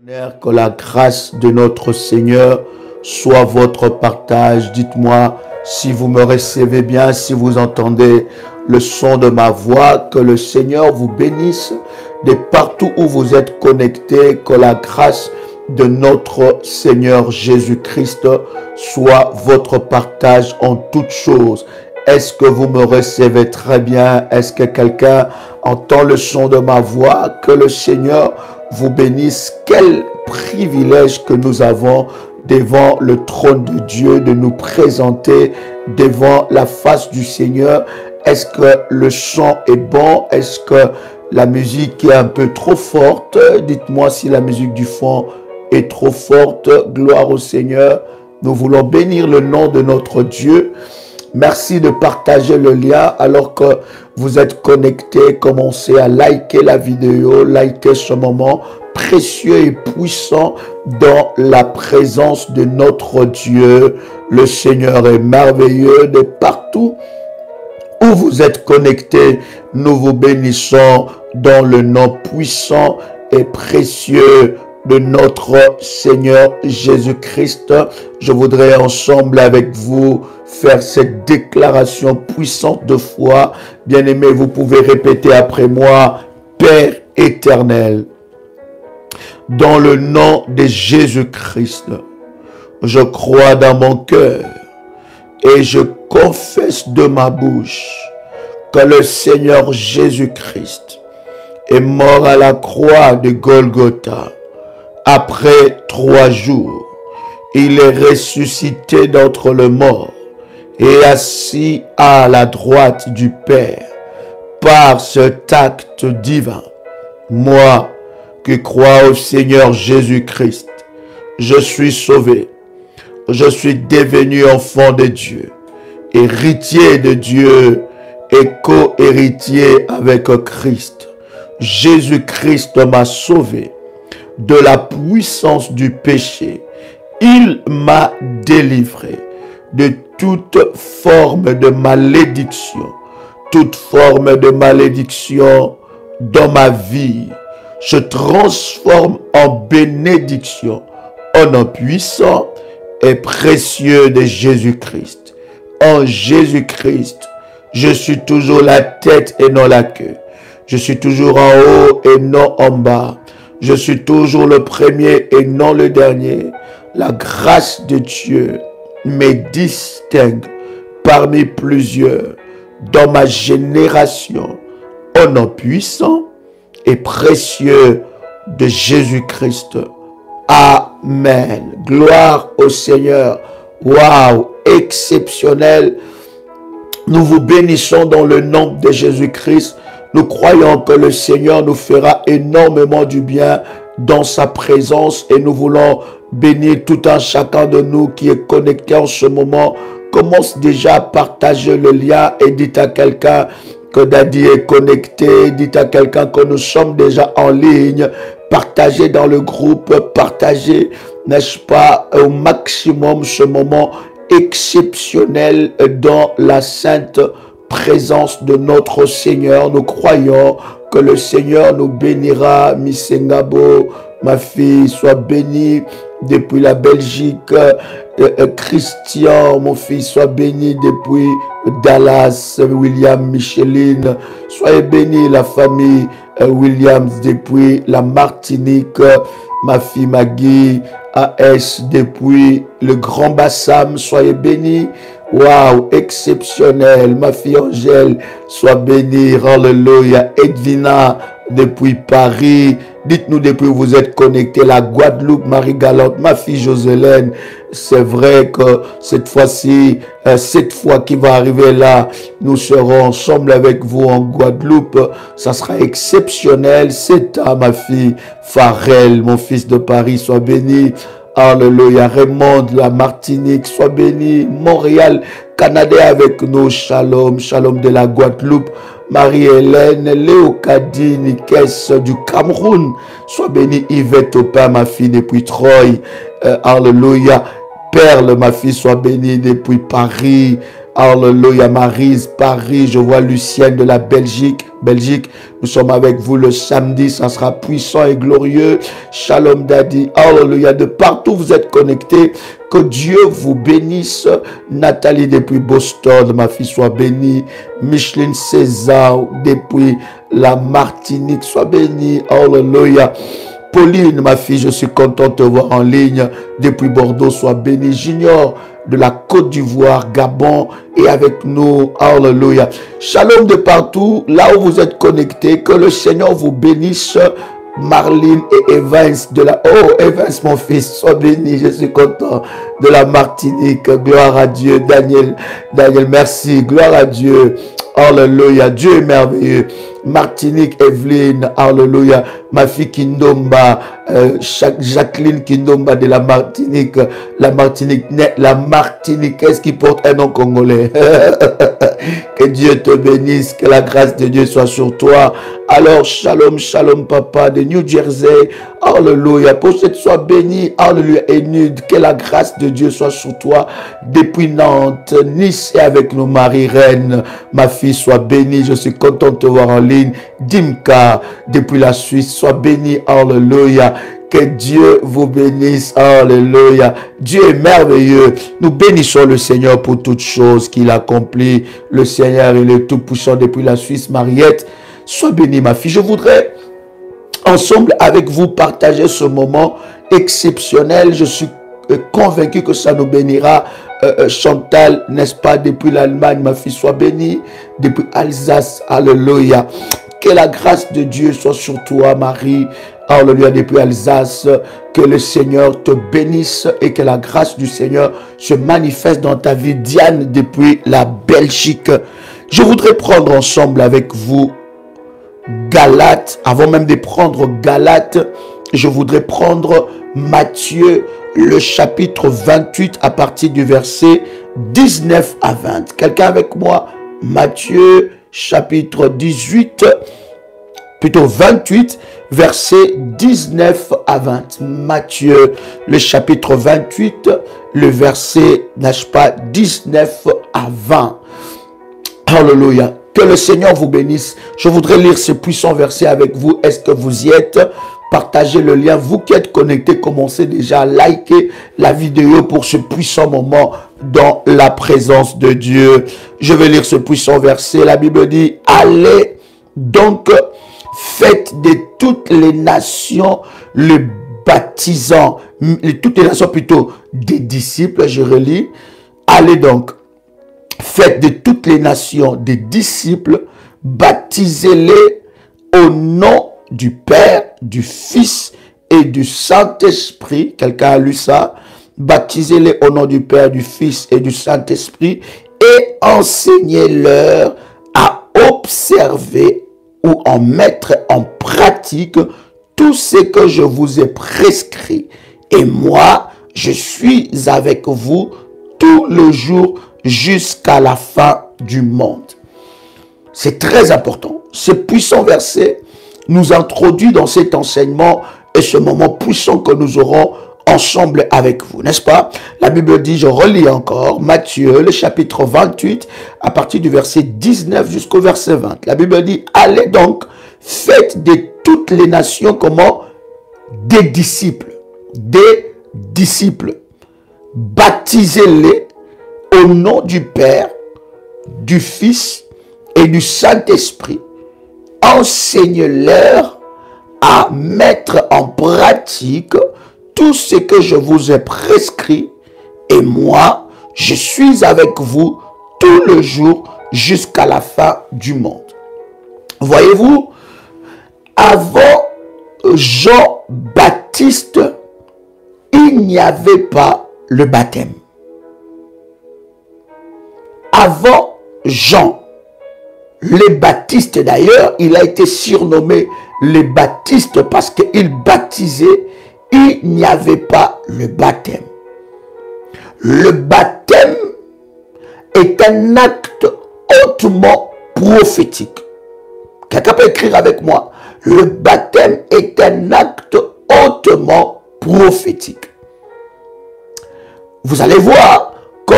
Que la grâce de notre Seigneur soit votre partage. Dites-moi si vous me recevez bien, si vous entendez le son de ma voix. Que le Seigneur vous bénisse de partout où vous êtes connectés. Que la grâce de notre Seigneur Jésus-Christ soit votre partage en toutes choses. Est-ce que vous me recevez très bien? Est-ce que quelqu'un entend le son de ma voix? Que le Seigneur vous bénisse. Quel privilège que nous avons devant le trône de Dieu de nous présenter devant la face du Seigneur. Est-ce que le son est bon? Est-ce que la musique est un peu trop forte? Dites-moi si la musique du fond est trop forte. Gloire au Seigneur. Nous voulons bénir le nom de notre Dieu. Merci de partager le lien alors que vous êtes connectés. Commencez à liker la vidéo, liker ce moment précieux et puissant dans la présence de notre Dieu. Le Seigneur est merveilleux. De partout où vous êtes connectés, nous vous bénissons dans le nom puissant et précieux de notre Seigneur Jésus-Christ. Je voudrais ensemble avec vous faire cette déclaration puissante de foi. Bien-aimés, vous pouvez répéter après moi: Père éternel, dans le nom de Jésus-Christ, je crois dans mon cœur et je confesse de ma bouche que le Seigneur Jésus-Christ est mort à la croix de Golgotha. Après 3 jours, il est ressuscité d'entre les morts et assis à la droite du Père. Par cet acte divin, moi qui crois au Seigneur Jésus-Christ, je suis sauvé. Je suis devenu enfant de Dieu, héritier de Dieu et co-héritier avec Christ. Jésus-Christ m'a sauvé de la puissance du péché. Il m'a délivré de toute forme de malédiction. Toute forme de malédiction dans ma vie se transforme en bénédiction au nom puissant et précieux de Jésus-Christ. En Jésus-Christ, je suis toujours la tête et non la queue. Je suis toujours en haut et non en bas. Je suis toujours le premier et non le dernier. La grâce de Dieu me distingue parmi plusieurs dans ma génération. Au nom puissant et précieux de Jésus-Christ. Amen. Gloire au Seigneur. Waouh, exceptionnel. Nous vous bénissons dans le nom de Jésus-Christ. Nous croyons que le Seigneur nous fera énormément du bien dans sa présence et nous voulons bénir tout un chacun de nous qui est connecté en ce moment. Commence déjà à partager le lien et dites à quelqu'un que Daddy est connecté. Dites à quelqu'un que nous sommes déjà en ligne. Partagez dans le groupe, partagez, n'est-ce pas, au maximum ce moment exceptionnel dans la sainte présence de notre Seigneur. Nous croyons que le Seigneur nous bénira. Misengabo, ma fille, sois bénie depuis la Belgique. Christian, mon fils, sois béni depuis Dallas. William, Micheline, soyez bénis la famille Williams depuis la Martinique. Ma fille Maggie, AS depuis le Grand Bassam, soyez bénis. Waouh, exceptionnel. Ma fille Angèle, sois bénie. Alléluia. Edwina, depuis Paris. Dites-nous depuis où vous êtes connectés. La Guadeloupe, Marie-Galante. Ma fille Joselaine, c'est vrai que cette fois-ci, cette fois qui va arriver là, nous serons ensemble avec vous en Guadeloupe. Ça sera exceptionnel. C'est à ma fille Farel, mon fils de Paris, sois béni. Alléluia. Raymond, la Martinique, sois béni. Montréal, Canada avec nous. Shalom, shalom de la Guadeloupe. Marie-Hélène, Léocadie, Nikes du Cameroun. Sois béni. Yvette Opin, ma fille depuis Troyes. Alléluia. Perle, ma fille, sois bénie depuis Paris. Alléluia. Maryse, Paris. Je vois Lucienne de la Belgique. Belgique. Nous sommes avec vous le samedi, ça sera puissant et glorieux. Shalom Daddy, alléluia, de partout vous êtes connectés. Que Dieu vous bénisse. Nathalie depuis Boston, ma fille, soit bénie. Micheline César depuis la Martinique, soit bénie. Alléluia. Pauline, ma fille, je suis content de te voir en ligne depuis Bordeaux, sois bénie. Junior de la Côte d'Ivoire, Gabon, et avec nous, alléluia. Shalom de partout, là où vous êtes connectés, que le Seigneur vous bénisse. Marlene et Evans de la... Oh, Evans, mon fils, sois béni, je suis content. De la Martinique, gloire à Dieu. Daniel, merci, gloire à Dieu. Alléluia, Dieu est merveilleux. Martinique, Evelyne, alléluia. Ma fille Kindomba, Jacqueline Kindomba de la Martinique. La Martinique, est-ce qui porte un nom congolais? Que Dieu te bénisse, que la grâce de Dieu soit sur toi. Alors, shalom, shalom, papa de New Jersey. Alléluia. Pochette soit béni. Alléluia. Et nude. Que la grâce de Dieu soit sur toi. Depuis Nantes, Nice et avec nos Marie-Reine. Ma fille soit bénie. Je suis content de te voir en ligne. Dimka, depuis la Suisse, soit béni. Alléluia. Que Dieu vous bénisse. Alléluia. Dieu est merveilleux. Nous bénissons le Seigneur pour toutes choses qu'il accomplit. Le Seigneur, il est tout puissant depuis la Suisse. Mariette, sois bénie, ma fille. Je voudrais ensemble avec vous partager ce moment exceptionnel. Je suis convaincu que ça nous bénira. Chantal, n'est-ce pas, depuis l'Allemagne, ma fille, soit bénie. Depuis Alsace, alléluia. Que la grâce de Dieu soit sur toi, Marie. Alléluia, depuis Alsace. Que le Seigneur te bénisse et que la grâce du Seigneur se manifeste dans ta vie. Diane, depuis la Belgique. Je voudrais prendre ensemble avec vous Galates. Avant même de prendre Galates, je voudrais prendre Matthieu, le chapitre 28 à partir du verset 19 à 20. Quelqu'un avec moi? Matthieu, chapitre 28, verset 19 à 20. Matthieu, le chapitre 28, le verset, n'est-ce pas, 19 à 20. Alléluia. Que le Seigneur vous bénisse. Je voudrais lire ce puissant verset avec vous. Est-ce que vous y êtes? Partagez le lien. Vous qui êtes connectés, commencez déjà à liker la vidéo pour ce puissant moment dans la présence de Dieu. Je vais lire ce puissant verset. La Bible dit, allez donc, faites de toutes les nations le baptisant, toutes les nations plutôt des disciples, je relis. Allez donc, faites de toutes les nations des disciples, baptisez-les au nom du Père, du Fils et du Saint-Esprit. Quelqu'un a lu ça? Baptisez-les au nom du Père, du Fils et du Saint-Esprit et enseignez-leur à observer ou en mettre en pratique tout ce que je vous ai prescrit. Et moi, je suis avec vous tout le jour jusqu'à la fin du monde. C'est très important. Ce puissant verset nous introduit dans cet enseignement et ce moment puissant que nous aurons ensemble avec vous, n'est-ce pas? La Bible dit, je relis encore, Matthieu, le chapitre 28, à partir du verset 19 jusqu'au verset 20. La Bible dit, allez donc, faites de toutes les nations, comment? Des disciples. Des disciples. Baptisez-les au nom du Père, du Fils et du Saint-Esprit. Enseignez-leur à mettre en pratique tout ce que je vous ai prescrit, et moi, je suis avec vous tout le jour jusqu'à la fin du monde. Voyez-vous, avant Jean-Baptiste, il n'y avait pas le baptême. Avant Jean, le Baptiste d'ailleurs, il a été surnommé le Baptiste parce qu'il baptisait. Il n'y avait pas le baptême. Le baptême est un acte hautement prophétique. Quelqu'un peut écrire avec moi. Le baptême est un acte hautement prophétique. Vous allez voir que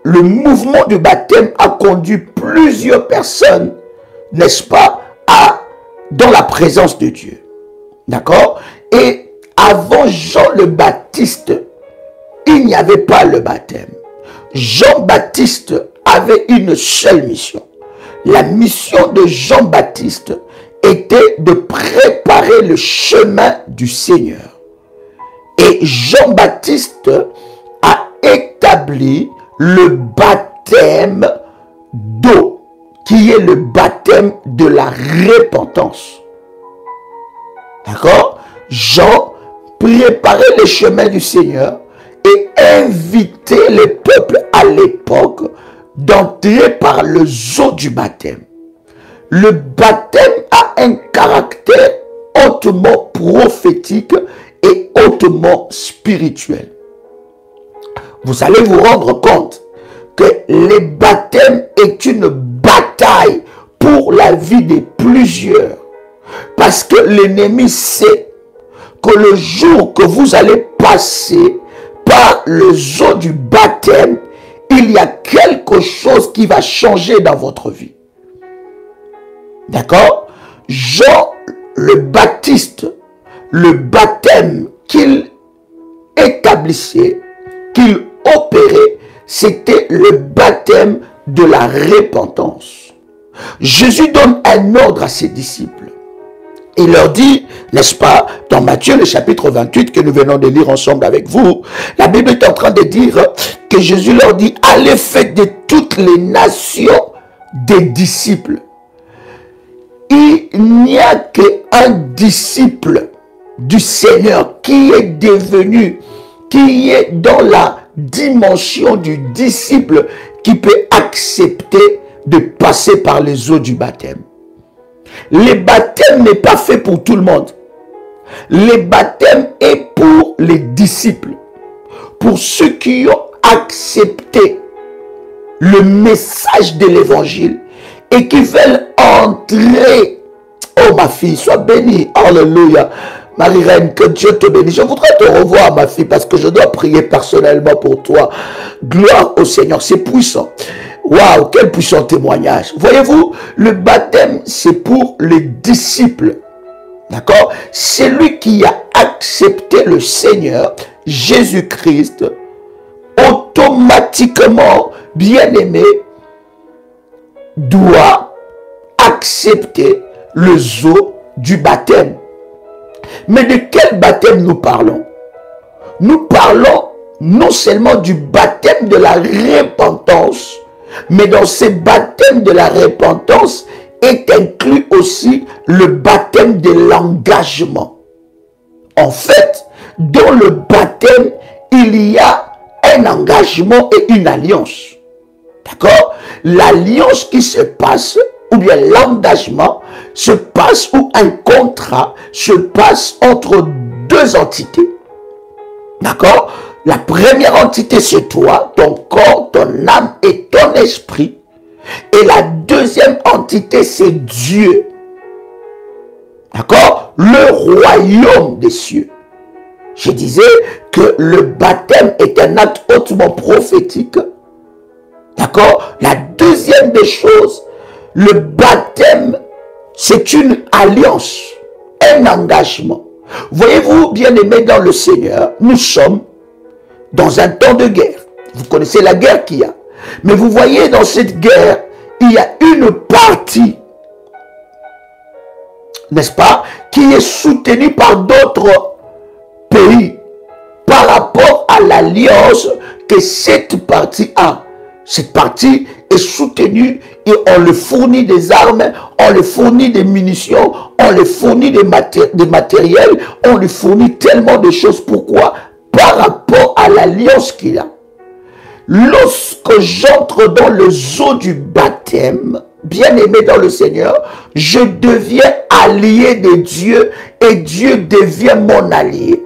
le mouvement du baptême a conduit plusieurs personnes, n'est-ce pas, dans la présence de Dieu. D'accord? Et avant Jean le Baptiste, il n'y avait pas le baptême. Jean-Baptiste avait une seule mission. La mission de Jean-Baptiste était de préparer le chemin du Seigneur. Et Jean-Baptiste a établi le baptême d'eau, qui est le baptême de la repentance. D'accord? Jean préparait le chemin du Seigneur et invitait les peuples à l'époque d'entrer par le eau du baptême. Le baptême a un caractère hautement prophétique et hautement spirituel. Vous allez vous rendre compte que le baptême est une bataille pour la vie de plusieurs. Parce que l'ennemi sait que le jour que vous allez passer par le eau du baptême, il y a quelque chose qui va changer dans votre vie. D'accord? Jean le Baptiste, le baptême qu'il établissait, qu'il opérait, c'était le baptême de la repentance. Jésus donne un ordre à ses disciples. Il leur dit, n'est-ce pas, dans Matthieu le chapitre 28 que nous venons de lire ensemble avec vous, la Bible est en train de dire que Jésus leur dit, allez faites de toutes les nations des disciples. Il n'y a qu'un disciple du Seigneur qui est devenu, qui est dans la dimension du disciple qui peut accepter de passer par les eaux du baptême. Le baptême n'est pas fait pour tout le monde. Le baptême est pour les disciples, pour ceux qui ont accepté le message de l'évangile et qui veulent entrer. Oh ma fille, sois bénie. Alléluia. Marie-Reine, que Dieu te bénisse. Je voudrais te revoir, ma fille, parce que je dois prier personnellement pour toi. Gloire au Seigneur, c'est puissant. Waouh, quel puissant témoignage. Voyez-vous, le baptême, c'est pour les disciples. D'accord? Celui qui a accepté le Seigneur, Jésus-Christ, automatiquement, bien-aimé, doit accepter le eau du baptême. Mais de quel baptême nous parlons? Nous parlons non seulement du baptême de la repentance, mais dans ce baptême de la repentance est inclus aussi le baptême de l'engagement. En fait, dans le baptême, il y a un engagement et une alliance. D'accord? L'alliance qui se passe, ou bien l'engagement, se passe où un contrat se passe entre deux entités. D'accord? La première entité, c'est toi, ton corps, ton âme et ton esprit. Et la deuxième entité, c'est Dieu. D'accord? Le royaume des cieux. Je disais que le baptême est un acte hautement prophétique. D'accord? La deuxième des choses, le baptême, c'est une alliance, un engagement. Voyez-vous, bien-aimés dans le Seigneur, nous sommes dans un temps de guerre. Vous connaissez la guerre qu'il y a. Mais vous voyez, dans cette guerre, il y a une partie, n'est-ce pas, qui est soutenue par d'autres pays par rapport à l'alliance que cette partie a. Cette partie est soutenue et on le fournit des armes, on le fournit des munitions, on le fournit des matériels, on lui fournit tellement de choses. Pourquoi? Par rapport à l'alliance qu'il a. Lorsque j'entre dans le eau du baptême, bien-aimé dans le Seigneur, je deviens allié de Dieu et Dieu devient mon allié.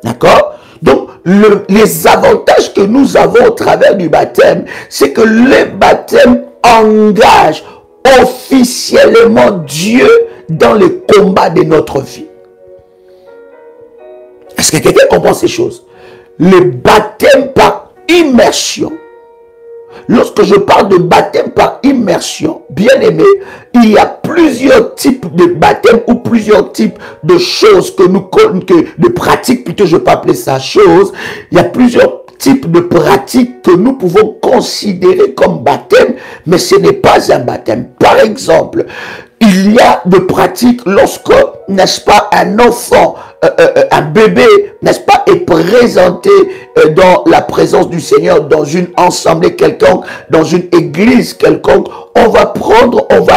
D'accord? Donc, les avantages que nous avons au travers du baptême, c'est que le baptême engage officiellement Dieu dans le combat de notre vie. Est-ce que quelqu'un comprend ces choses? Le baptême par immersion, Lorsque je parle de baptême par immersion, bien aimé, il y a plusieurs types de baptême ou plusieurs types de choses de pratiques, plutôt je peux appeler ça chose. Il y a plusieurs types de pratiques que nous pouvons considérer comme baptême, mais ce n'est pas un baptême. Par exemple, il y a de pratiques lorsque, n'est-ce pas, un enfant, un bébé, n'est-ce pas, est présenté dans la présence du Seigneur, dans une assemblée quelconque, dans une église quelconque. On va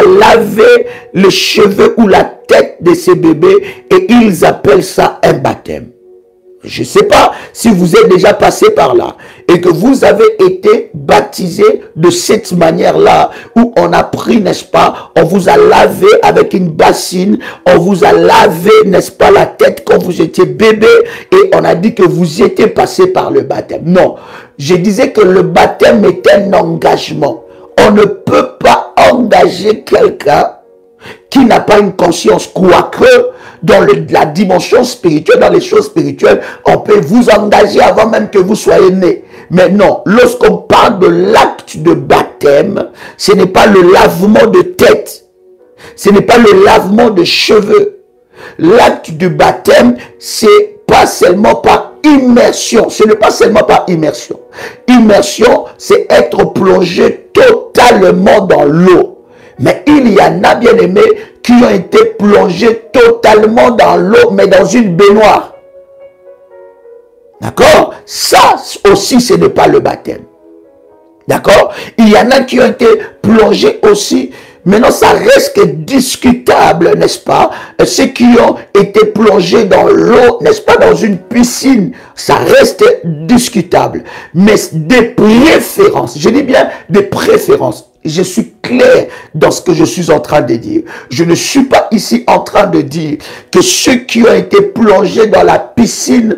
laver les cheveux ou la tête de ces bébés et ils appellent ça un baptême. Je ne sais pas si vous êtes déjà passé par là et que vous avez été baptisé de cette manière-là où on a pris, n'est-ce pas, on vous a lavé avec une bassine, on vous a lavé, n'est-ce pas, la tête quand vous étiez bébé et on a dit que vous étiez passé par le baptême. Non, je disais que le baptême est un engagement. On ne peut pas engager quelqu'un qui n'a pas une conscience, quoique dans la dimension spirituelle, dans les choses spirituelles, on peut vous engager avant même que vous soyez né. Mais non, lorsqu'on parle de l'acte de baptême, ce n'est pas le lavement de tête, ce n'est pas le lavement de cheveux. L'acte de baptême, c'est pas seulement par immersion, ce n'est pas seulement par immersion. Immersion, c'est être plongé totalement dans l'eau. Mais il y en a, bien aimés, qui ont été plongés totalement dans l'eau, mais dans une baignoire. D'accord? Ça aussi, ce n'est pas le baptême. D'accord? Il y en a qui ont été plongés aussi. Maintenant, ça reste discutable, n'est-ce pas? Ceux qui ont été plongés dans l'eau, n'est-ce pas, dans une piscine, ça reste discutable. Mais des préférences, je dis bien des préférences. Je suis clair dans ce que je suis en train de dire. Je ne suis pas ici en train de dire que ceux qui ont été plongés dans la piscine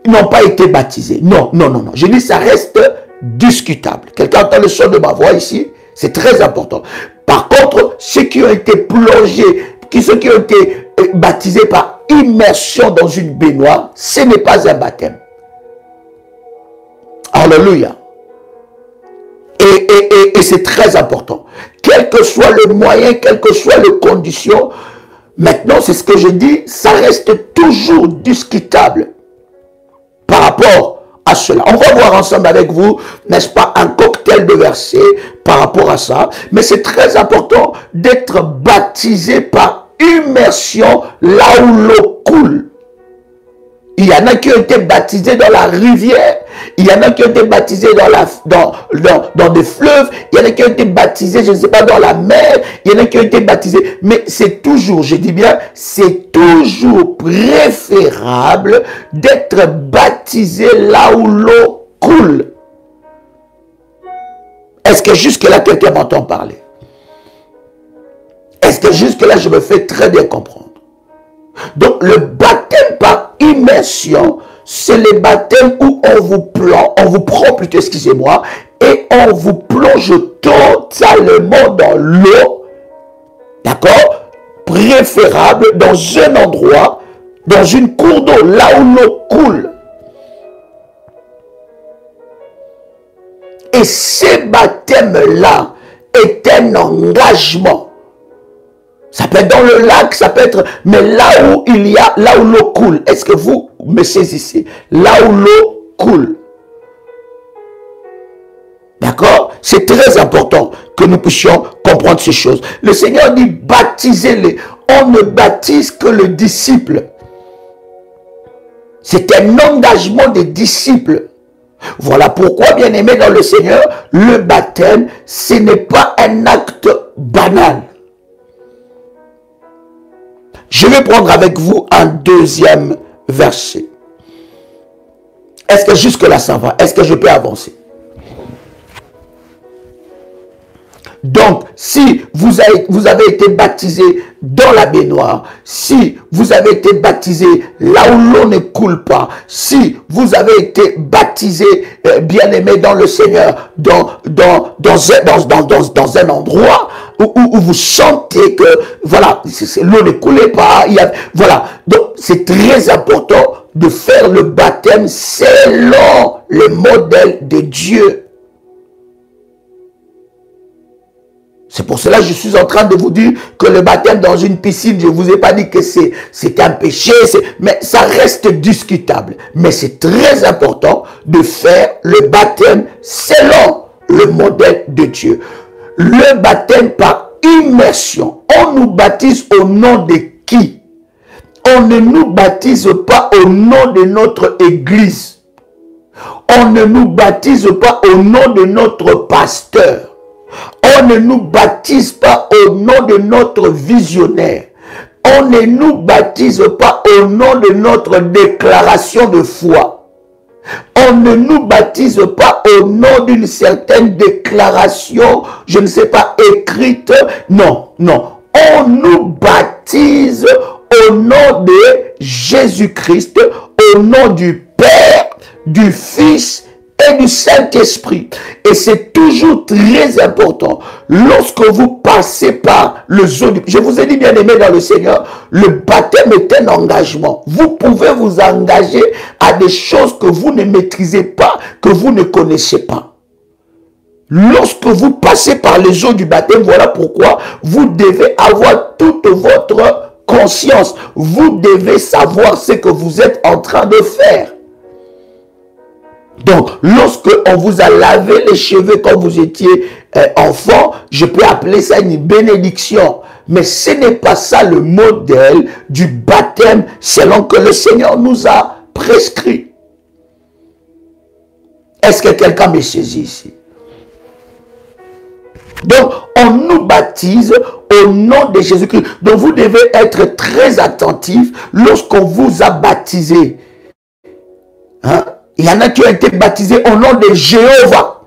n'ont pas été baptisés. Non, non, non, non. Je dis ça reste discutable. Quelqu'un entend le son de ma voix ici? C'est très important. Par contre, ceux qui ont été plongés, ceux qui ont été baptisés par immersion dans une baignoire, ce n'est pas un baptême. Alléluia. Et c'est très important. Quel que soit le moyen, quelles que soient les conditions, maintenant, c'est ce que je dis, ça reste toujours discutable par rapport à cela. On va voir ensemble avec vous, n'est-ce pas, un cocktail de versets par rapport à ça. Mais c'est très important d'être baptisé par immersion là où l'eau coule. Il y en a qui ont été baptisés dans la rivière. Il y en a qui ont été baptisés dans des fleuves. Il y en a qui ont été baptisés, je ne sais pas, dans la mer. Il y en a qui ont été baptisés. Mais c'est toujours, je dis bien, c'est toujours préférable d'être baptisé là où l'eau coule. Est-ce que jusque-là, quelqu'un m'entend parler? Est-ce que jusque-là, je me fais très bien comprendre? Donc, le baptême par immersion, c'est le baptême où on vous prend plutôt, excusez-moi, et on vous plonge totalement dans l'eau, d'accord? Préférable dans un endroit, dans une cour d'eau, là où l'eau coule. Et ce baptême-là est un engagement. Ça peut être dans le lac, ça peut être, mais là où l'eau coule. Est-ce que vous me saisissez? Là où l'eau coule. D'accord? C'est très important que nous puissions comprendre ces choses. Le Seigneur dit, baptisez-les. On ne baptise que le disciple. C'est un engagement des disciples. Voilà pourquoi, bien aimé dans le Seigneur, le baptême, ce n'est pas un acte banal. Je vais prendre avec vous un deuxième verset. Est-ce que jusque-là ça va? Est-ce que je peux avancer? Donc, si vous avez été baptisé dans la baignoire, si vous avez été baptisé là où l'eau ne coule pas, si vous avez été baptisé, bien-aimé dans le Seigneur, dans un endroit où vous sentez que, voilà, l'eau ne coulait pas, voilà. Donc, c'est très important de faire le baptême selon le modèle de Dieu. C'est pour cela que je suis en train de vous dire que le baptême dans une piscine, je ne vous ai pas dit que c'est un péché, mais ça reste discutable. Mais c'est très important de faire le baptême selon le modèle de Dieu. Le baptême par immersion. On nous baptise au nom de qui? On ne nous baptise pas au nom de notre église. On ne nous baptise pas au nom de notre pasteur. On ne nous baptise pas au nom de notre visionnaire. On ne nous baptise pas au nom de notre déclaration de foi. On ne nous baptise pas au nom d'une certaine déclaration, je ne sais pas, écrite. Non, non. On nous baptise au nom de Jésus-Christ, au nom du Père, du Fils et du Saint-Esprit. Et c'est toujours très important, lorsque vous passez par le zoo du... Je vous ai dit, bien aimé dans le Seigneur, le baptême est un engagement. Vous pouvez vous engager à des choses que vous ne maîtrisez pas, que vous ne connaissez pas. Lorsque vous passez par les eaux du baptême, voilà pourquoi vous devez avoir toute votre conscience. Vous devez savoir ce que vous êtes en train de faire. Donc, lorsque on vous a lavé les cheveux quand vous étiez enfant, je peux appeler ça une bénédiction. Mais ce n'est pas ça le modèle du baptême selon que le Seigneur nous a prescrit. Est-ce que quelqu'un me saisit ici? Donc, on nous baptise au nom de Jésus-Christ. Donc, vous devez être très attentif lorsqu'on vous a baptisé. Hein? Il y en a qui ont été baptisés au nom de Jéhovah.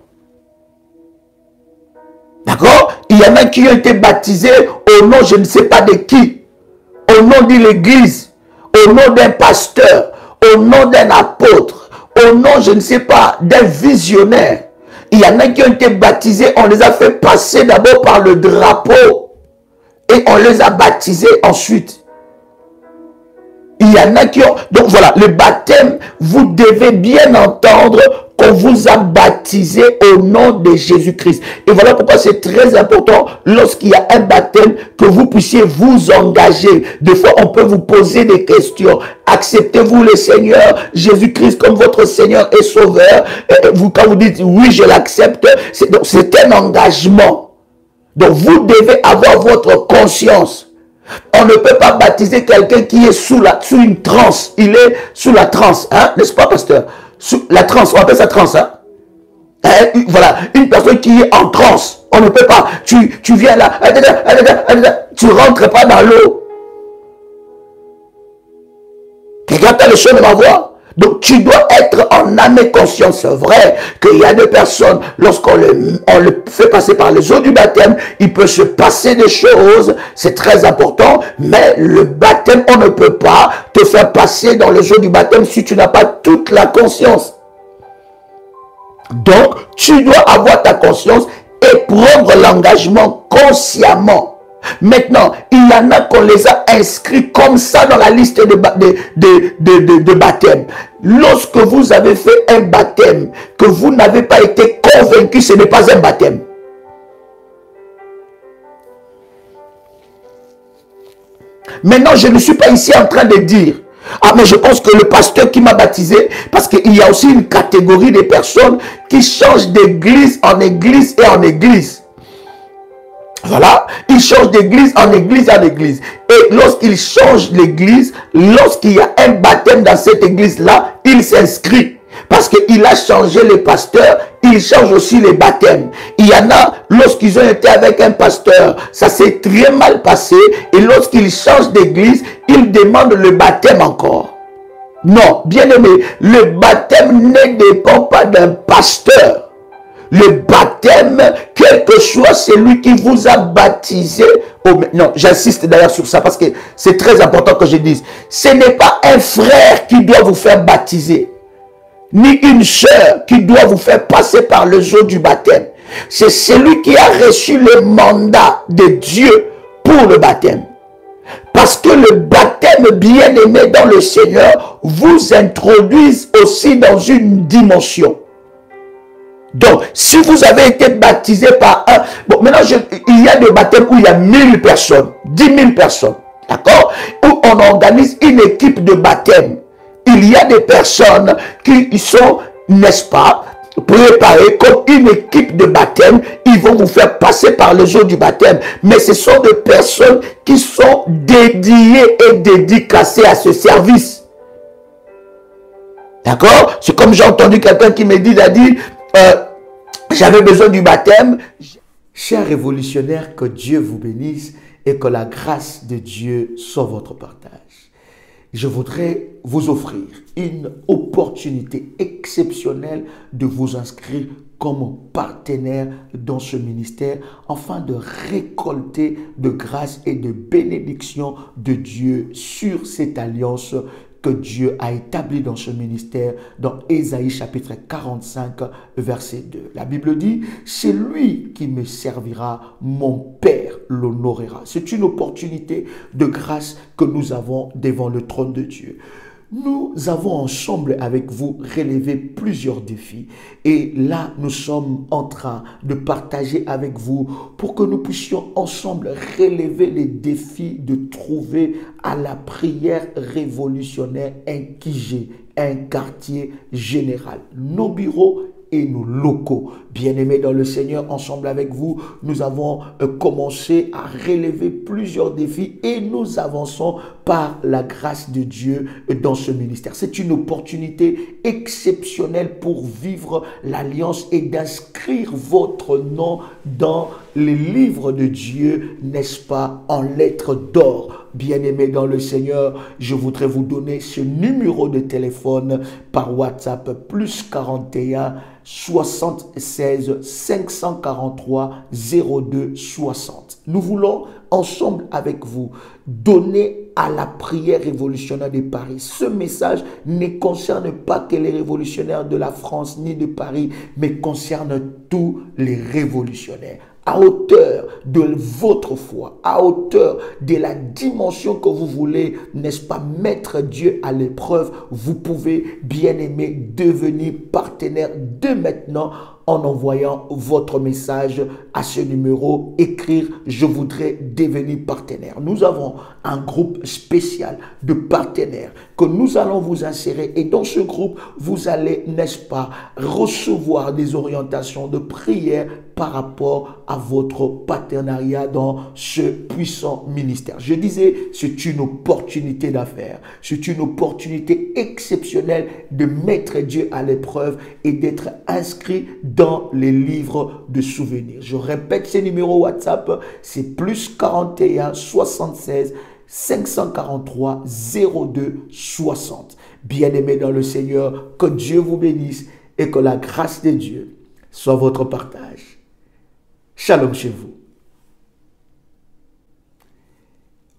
D'accord? Il y en a qui ont été baptisés au nom, je ne sais pas de qui. Au nom de l'église. Au nom d'un pasteur. Au nom d'un apôtre. Au nom, je ne sais pas, d'un visionnaire. Il y en a qui ont été baptisés, on les a fait passer d'abord par le drapeau. Et on les a baptisés ensuite. Il y en a qui ont... Donc voilà, le baptême, vous devez bien entendre qu'on vous a baptisé au nom de Jésus-Christ. Et voilà pourquoi c'est très important, lorsqu'il y a un baptême, que vous puissiez vous engager. Des fois, on peut vous poser des questions. Acceptez-vous le Seigneur Jésus-Christ comme votre Seigneur et Sauveur? Quand vous dites oui, je l'accepte, c'est un engagement. Donc vous devez avoir votre conscience. On ne peut pas baptiser quelqu'un qui est sous une transe. Il est sous la transe, hein, n'est-ce pas, pasteur? Sous la transe, on appelle ça transe, hein? Voilà, une personne qui est en transe. On ne peut pas. Tu viens là, tu rentres pas dans l'eau. Quelqu'un a le son de ma voix? Donc tu dois être en âme et conscience. C'est vrai qu'il y a des personnes, lorsqu'on le fait passer par les eaux du baptême, il peut se passer des choses, c'est très important, mais le baptême, on ne peut pas te faire passer dans les eaux du baptême si tu n'as pas toute la conscience. Donc, tu dois avoir ta conscience et prendre l'engagement consciemment. Maintenant, il y en a qu'on les a inscrits comme ça dans la liste de baptême. Lorsque vous avez fait un baptême, que vous n'avez pas été convaincu, ce n'est pas un baptême. Maintenant, je ne suis pas ici en train de dire, ah, mais je pense que le pasteur qui m'a baptisé, parce qu'il y a aussi une catégorie de personnes qui changent d'église en église et en église. Voilà, il change d'église en église en église. Et lorsqu'il change l'église, lorsqu'il y a un baptême dans cette église-là, il s'inscrit. Parce qu'il a changé les pasteurs, il change aussi les baptêmes. Il y en a, lorsqu'ils ont été avec un pasteur, ça s'est très mal passé. Et lorsqu'ils changent d'église, ils demandent le baptême encore. Non, bien aimé, le baptême ne dépend pas d'un pasteur. Le baptême, quel que soit celui qui vous a baptisé. Non, j'insiste d'ailleurs sur ça parce que c'est très important que je dise. Ce n'est pas un frère qui doit vous faire baptiser, ni une sœur qui doit vous faire passer par le eau du baptême. C'est celui qui a reçu le mandat de Dieu pour le baptême. Parce que le baptême bien-aimé dans le Seigneur vous introduise aussi dans une dimension. Donc, si vous avez été baptisé par un... Bon, maintenant, il y a des baptêmes où il y a 1000 personnes, 10 000 personnes, d'accord? Où on organise une équipe de baptême. Il y a des personnes qui sont, n'est-ce pas, préparées comme une équipe de baptême. Ils vont vous faire passer par les eaux du baptême. Mais ce sont des personnes qui sont dédiées et dédicacées à ce service. D'accord? C'est comme j'ai entendu quelqu'un qui me dit, il a dit, j'avais besoin du baptême. Chers révolutionnaires, que Dieu vous bénisse et que la grâce de Dieu soit votre partage. Je voudrais vous offrir une opportunité exceptionnelle de vous inscrire comme partenaire dans ce ministère afin de récolter de grâce et de bénédiction de Dieu sur cette alliance que Dieu a établi dans ce ministère, dans Ésaïe chapitre 45, verset 2. La Bible dit, c'est lui qui me servira, mon Père l'honorera. C'est une opportunité de grâce que nous avons devant le trône de Dieu. Nous avons ensemble avec vous relevé plusieurs défis et là nous sommes en train de partager avec vous pour que nous puissions ensemble relever les défis de trouver à la prière révolutionnaire un QG, un quartier général. Nos bureaux et nos locaux. Bien-aimés dans le Seigneur, ensemble avec vous, nous avons commencé à relever plusieurs défis et nous avançons par la grâce de Dieu dans ce ministère. C'est une opportunité exceptionnelle pour vivre l'alliance et d'inscrire votre nom dans les livres de Dieu, n'est-ce pas, en lettres d'or. Bien-aimés dans le Seigneur, je voudrais vous donner ce numéro de téléphone par WhatsApp, plus 41 76 543 02 60. Nous voulons ensemble avec vous donner à la prière révolutionnaire de Paris. Ce message ne concerne pas que les révolutionnaires de la France ni de Paris, mais concerne tous les révolutionnaires. À hauteur de votre foi, à hauteur de la dimension que vous voulez, n'est-ce pas, mettre Dieu à l'épreuve, vous pouvez, bien aimé, devenir partenaire dès maintenant en envoyant votre message à ce numéro, écrire « Je voudrais devenir partenaire ». Nous avons un groupe spécial de partenaires que nous allons vous insérer et dans ce groupe, vous allez, n'est-ce pas, recevoir des orientations de prière par rapport à votre partenariat dans ce puissant ministère. Je disais, c'est une opportunité d'affaires, c'est une opportunité exceptionnelle de mettre Dieu à l'épreuve et d'être inscrit dans les livres de souvenirs. Je répète ces numéros WhatsApp, c'est plus 41 76 543 02 60. Bien-aimés dans le Seigneur, que Dieu vous bénisse et que la grâce de Dieu soit votre partage. Shalom chez vous.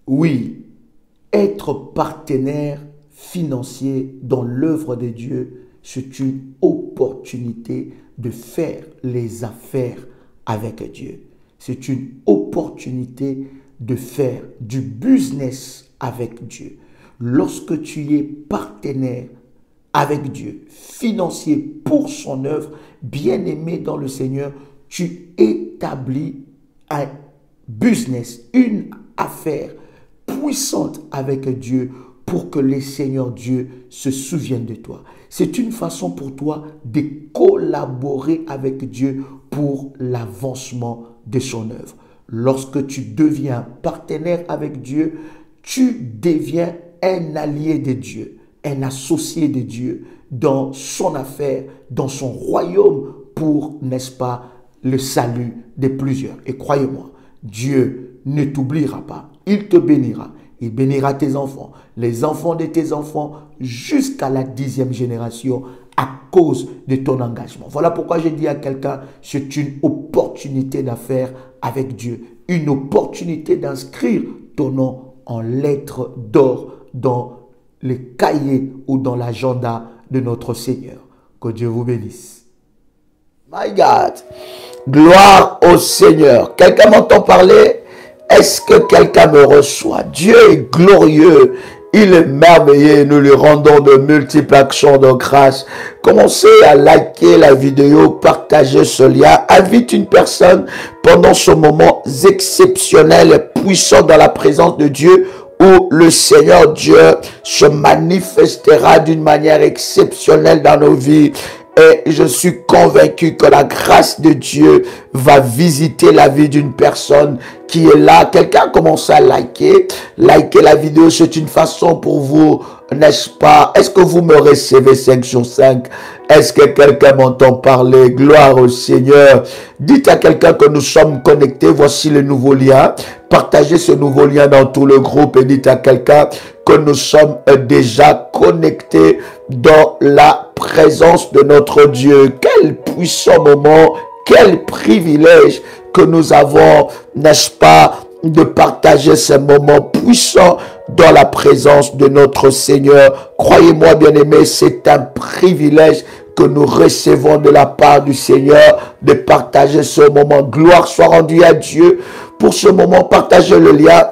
Oui, être partenaire financier dans l'œuvre de Dieu, c'est une opportunité de faire les affaires avec Dieu. C'est une opportunité de faire du business avec Dieu. Lorsque tu es partenaire avec Dieu, financier pour son œuvre, bien-aimé dans le Seigneur, tu établis un business, une affaire puissante avec Dieu pour que le Seigneur Dieu se souvienne de toi. C'est une façon pour toi de collaborer avec Dieu pour l'avancement de son œuvre. Lorsque tu deviens partenaire avec Dieu, tu deviens un allié de Dieu, un associé de Dieu dans son affaire, dans son royaume pour, n'est-ce pas, le salut de plusieurs. Et croyez-moi, Dieu ne t'oubliera pas. Il te bénira. Il bénira tes enfants, les enfants de tes enfants, jusqu'à la 10e génération à cause de ton engagement. Voilà pourquoi je dis à quelqu'un, c'est une opportunité d'affaires avec Dieu. Une opportunité d'inscrire ton nom en lettres d'or dans les cahiers ou dans l'agenda de notre Seigneur. Que Dieu vous bénisse. My God, gloire au Seigneur. Quelqu'un m'entend parler? Est-ce que quelqu'un me reçoit? Dieu est glorieux Il est merveilleux. Nous lui rendons de multiples actions de grâce. Commencez à liker la vidéo, partager ce lien. Invite une personne pendant ce moment exceptionnel et puissant dans la présence de Dieu, où le Seigneur Dieu se manifestera d'une manière exceptionnelle dans nos vies. Et je suis convaincu que la grâce de Dieu va visiter la vie d'une personne qui est là. Quelqu'un commence à liker. Liker la vidéo, c'est une façon pour vous, n'est-ce pas? Est-ce que vous me recevez 5 sur 5? Est-ce que quelqu'un m'entend parler? Gloire au Seigneur. Dites à quelqu'un que nous sommes connectés. Voici le nouveau lien. Partagez ce nouveau lien dans tout le groupe et dites à quelqu'un que nous sommes déjà connectés dans la présence de notre Dieu. Quel puissant moment, quel privilège que nous avons, n'est-ce pas, de partager ces moments puissants dans la présence de notre Seigneur. Croyez-moi, bien-aimés, c'est un privilège que nous recevons de la part du Seigneur de partager ce moment. Gloire soit rendue à Dieu pour ce moment. Partagez le lien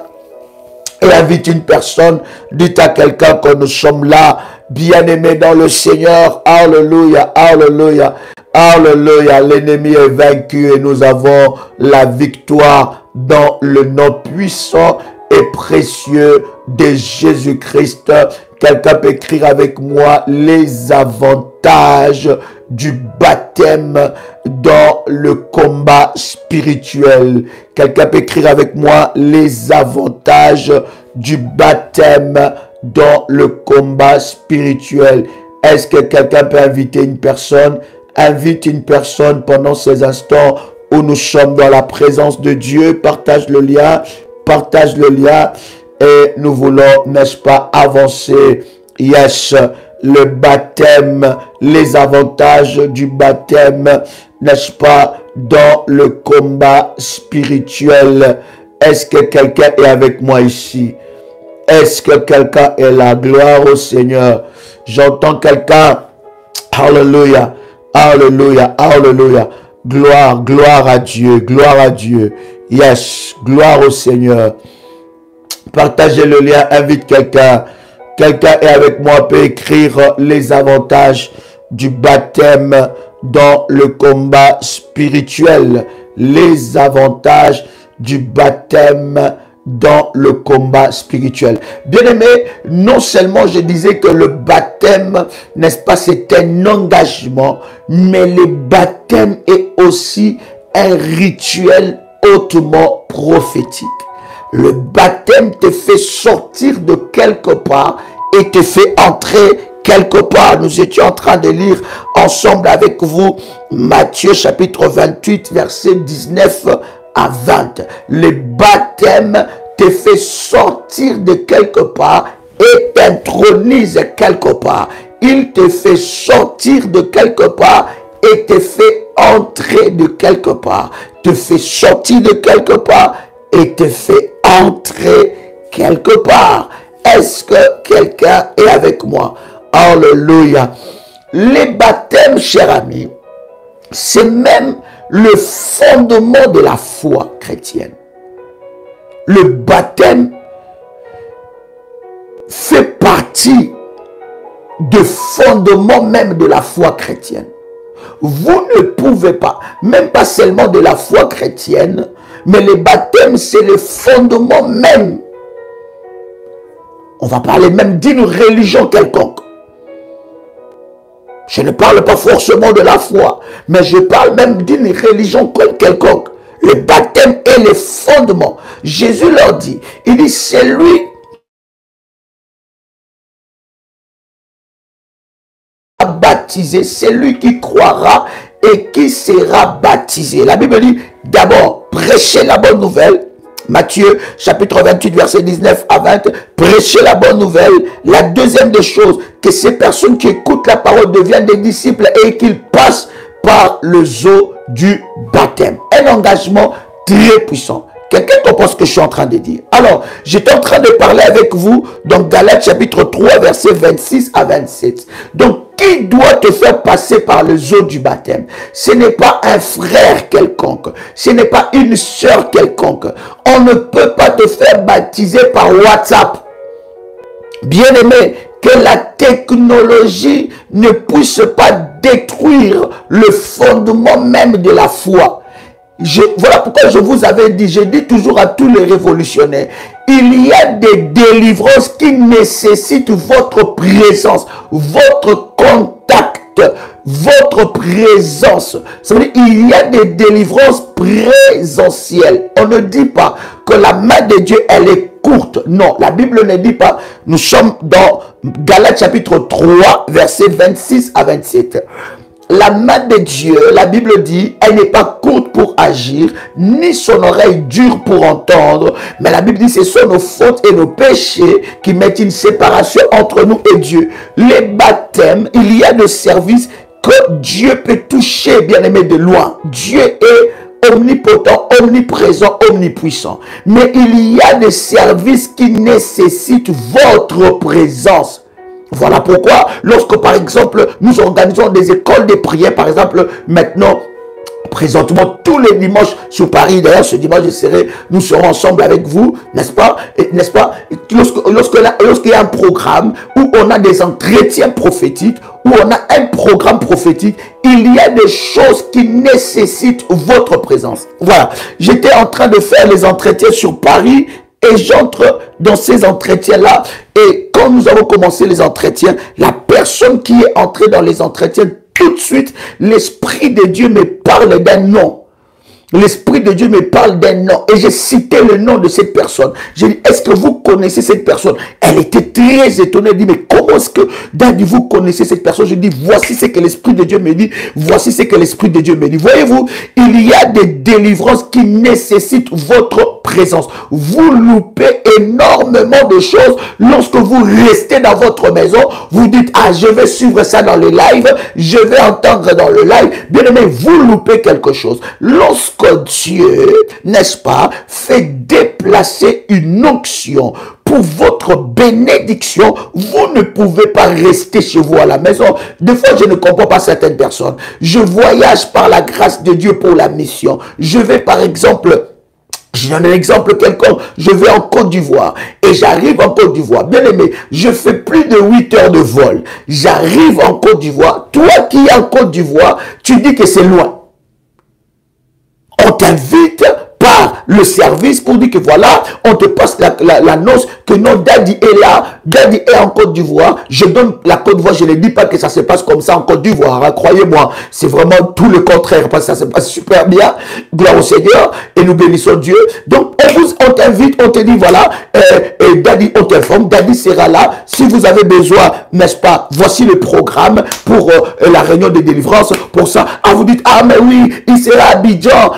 et invite une personne. Dites à quelqu'un que nous sommes là, bien-aimés dans le Seigneur. Alléluia, alléluia, alléluia. L'ennemi est vaincu et nous avons la victoire dans le nom puissant et précieux de Jésus-Christ. Quelqu'un peut écrire avec moi les avantages du baptême dans le combat spirituel. Quelqu'un peut écrire avec moi les avantages du baptême dans le combat spirituel. Est-ce que quelqu'un peut inviter une personne? Invite une personne pendant ces instants où nous sommes dans la présence de Dieu. Partage le lien. Partage le lien. Et nous voulons, n'est-ce pas, avancer. Yes, le baptême, les avantages du baptême, n'est-ce pas, dans le combat spirituel. Est-ce que quelqu'un est avec moi ici? Est-ce que quelqu'un est là? Gloire au Seigneur. J'entends quelqu'un. Alléluia, alléluia, alléluia. Gloire, gloire à Dieu, gloire à Dieu. Yes, gloire au Seigneur. Partagez le lien, invite quelqu'un. Quelqu'un est avec moi, peut écrire les avantages du baptême dans le combat spirituel. Les avantages du baptême dans le combat spirituel. Bien-aimé, non seulement je disais que le baptême, n'est-ce pas, c'est un engagement, mais le baptême est aussi un rituel hautement prophétique. Le baptême te fait sortir de quelque part et te fait entrer quelque part. Nous étions en train de lire ensemble avec vous Matthieu chapitre 28 verset 19 à 20. Le baptême te fait sortir de quelque part et t'intronise quelque part. Il te fait sortir de quelque part et te fait entrer de quelque part. Te fait sortir de quelque part et te fait entrer quelque part. Est-ce que quelqu'un est avec moi? Alléluia. Les baptêmes, chers amis, c'est même le fondement de la foi chrétienne. Le baptême fait partie du fondement même de la foi chrétienne. Vous ne pouvez pas, même pas seulement de la foi chrétienne, mais le baptême, c'est le fondement même. On va parler même d'une religion quelconque. Je ne parle pas forcément de la foi, mais je parle même d'une religion quelconque. Le baptême est le fondement. Jésus leur dit, il dit, c'est lui baptisé, c'est lui qui croira et qui sera baptisé. La Bible dit, d'abord, prêchez la bonne nouvelle. Matthieu chapitre 28 verset 19 à 20, prêchez la bonne nouvelle. La deuxième des choses, que ces personnes qui écoutent la parole deviennent des disciples et qu'ils passent par le eau du baptême. Un engagement très puissant. Quelqu'un comprend ce que je suis en train de dire? Alors, j'étais en train de parler avec vous dans Galates chapitre 3 verset 26 à 27. Donc, qui doit te faire passer par le eau du baptême? Ce n'est pas un frère quelconque. Ce n'est pas une sœur quelconque. On ne peut pas te faire baptiser par WhatsApp. Bien-aimé, que la technologie ne puisse pas détruire le fondement même de la foi. Voilà pourquoi je vous avais dit, je dis toujours à tous les révolutionnaires, il y a des délivrances qui nécessitent votre présence, votre contact, votre présence. Ça veut dire il y a des délivrances présentielles. On ne dit pas que la main de Dieu, elle est courte. Non, la Bible ne dit pas. Nous sommes dans Galates chapitre 3, versets 26 à 27. La main de Dieu, la Bible dit, elle n'est pas courte pour agir, ni son oreille dure pour entendre. Mais la Bible dit, ce sont nos fautes et nos péchés qui mettent une séparation entre nous et Dieu. Les baptêmes, il y a des services que Dieu peut toucher, bien aimé, de loin. Dieu est omnipotent, omniprésent, omnipuissant. Mais il y a des services qui nécessitent votre présence. Voilà pourquoi, lorsque par exemple, nous organisons des écoles de prière, par exemple, maintenant, présentement, tous les dimanches sur Paris, d'ailleurs, ce dimanche, nous serons ensemble avec vous, n'est-ce pas? N'est-ce pas? Lorsqu'il y a un programme où on a des entretiens prophétiques, où on a un programme prophétique, il y a des choses qui nécessitent votre présence. Voilà. J'étais en train de faire les entretiens sur Paris et j'entre dans ces entretiens-là. Et quand nous avons commencé les entretiens, la personne qui est entrée dans les entretiens, tout de suite, l'Esprit de Dieu me parle d'un nom. L'Esprit de Dieu me parle d'un nom. Et j'ai cité le nom de cette personne. J'ai dit, est-ce que vous connaissez cette personne? Elle était très étonnée. Elle dit, mais comment est-ce que, Daddy, vous connaissez cette personne? Je dis, voici ce que l'Esprit de Dieu me dit. Voici ce que l'Esprit de Dieu me dit. Voyez-vous, il y a des délivrances qui nécessitent votre présence. Vous loupez énormément de choses lorsque vous restez dans votre maison. Vous dites, ah, je vais suivre ça dans le live. Je vais entendre dans le live. Bien aimé, vous loupez quelque chose. Lorsque Dieu, n'est-ce pas, fait déplacer une onction pour votre bénédiction, vous ne pouvez pas rester chez vous à la maison. Des fois, je ne comprends pas certaines personnes. Je voyage par la grâce de Dieu pour la mission. Je vais, par exemple, je donne un exemple quelconque, je vais en Côte d'Ivoire et j'arrive en Côte d'Ivoire. Bien aimé, je fais plus de 8 heures de vol. J'arrive en Côte d'Ivoire. Toi qui es en Côte d'Ivoire, tu dis que c'est loin. On t'invite par le service pour dire que voilà, on te passe l'annonce que non, Daddy est là, Daddy est en Côte d'Ivoire. Je donne la Côte d'Ivoire, je ne dis pas que ça se passe comme ça en Côte d'Ivoire, hein, croyez-moi, c'est vraiment tout le contraire, parce que ça se passe super bien, gloire au Seigneur, et nous bénissons Dieu. Donc, on t'invite, on te dit voilà, et Daddy, on t'informe, Daddy sera là, si vous avez besoin, n'est-ce pas, voici le programme pour la réunion de délivrance, pour ça. Ah, vous dites, ah mais oui, il sera à Abidjan,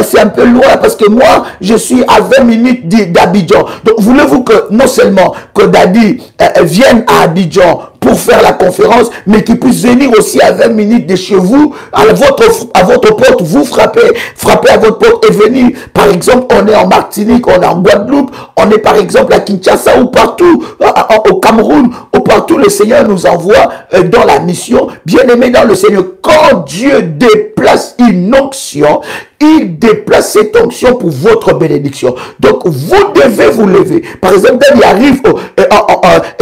c'est un peu loin, parce que moi, je suis à 20 minutes d'Abidjan. Donc, voulez-vous que, non seulement que Daddy vienne à Abidjan pour faire la conférence, mais qu'il puisse venir aussi à 20 minutes de chez vous, à votre porte, vous frapper à votre porte et venir. Par exemple, on est en Martinique, on est en Guadeloupe, on est par exemple à Kinshasa ou partout, au Cameroun, ou partout le Seigneur nous envoie dans la mission. Bien aimé dans le Seigneur, quand Dieu déplace une onction, il déplace cette onction pour votre bénédiction. Donc, vous devez vous lever. Par exemple, il arrive,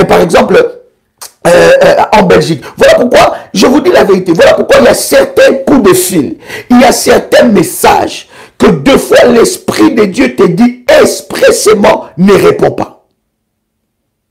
par exemple, en Belgique. Voilà pourquoi, je vous dis la vérité, voilà pourquoi il y a certains coups de fil, il y a certains messages que deux fois l'Esprit de Dieu te dit expressément ne répond pas.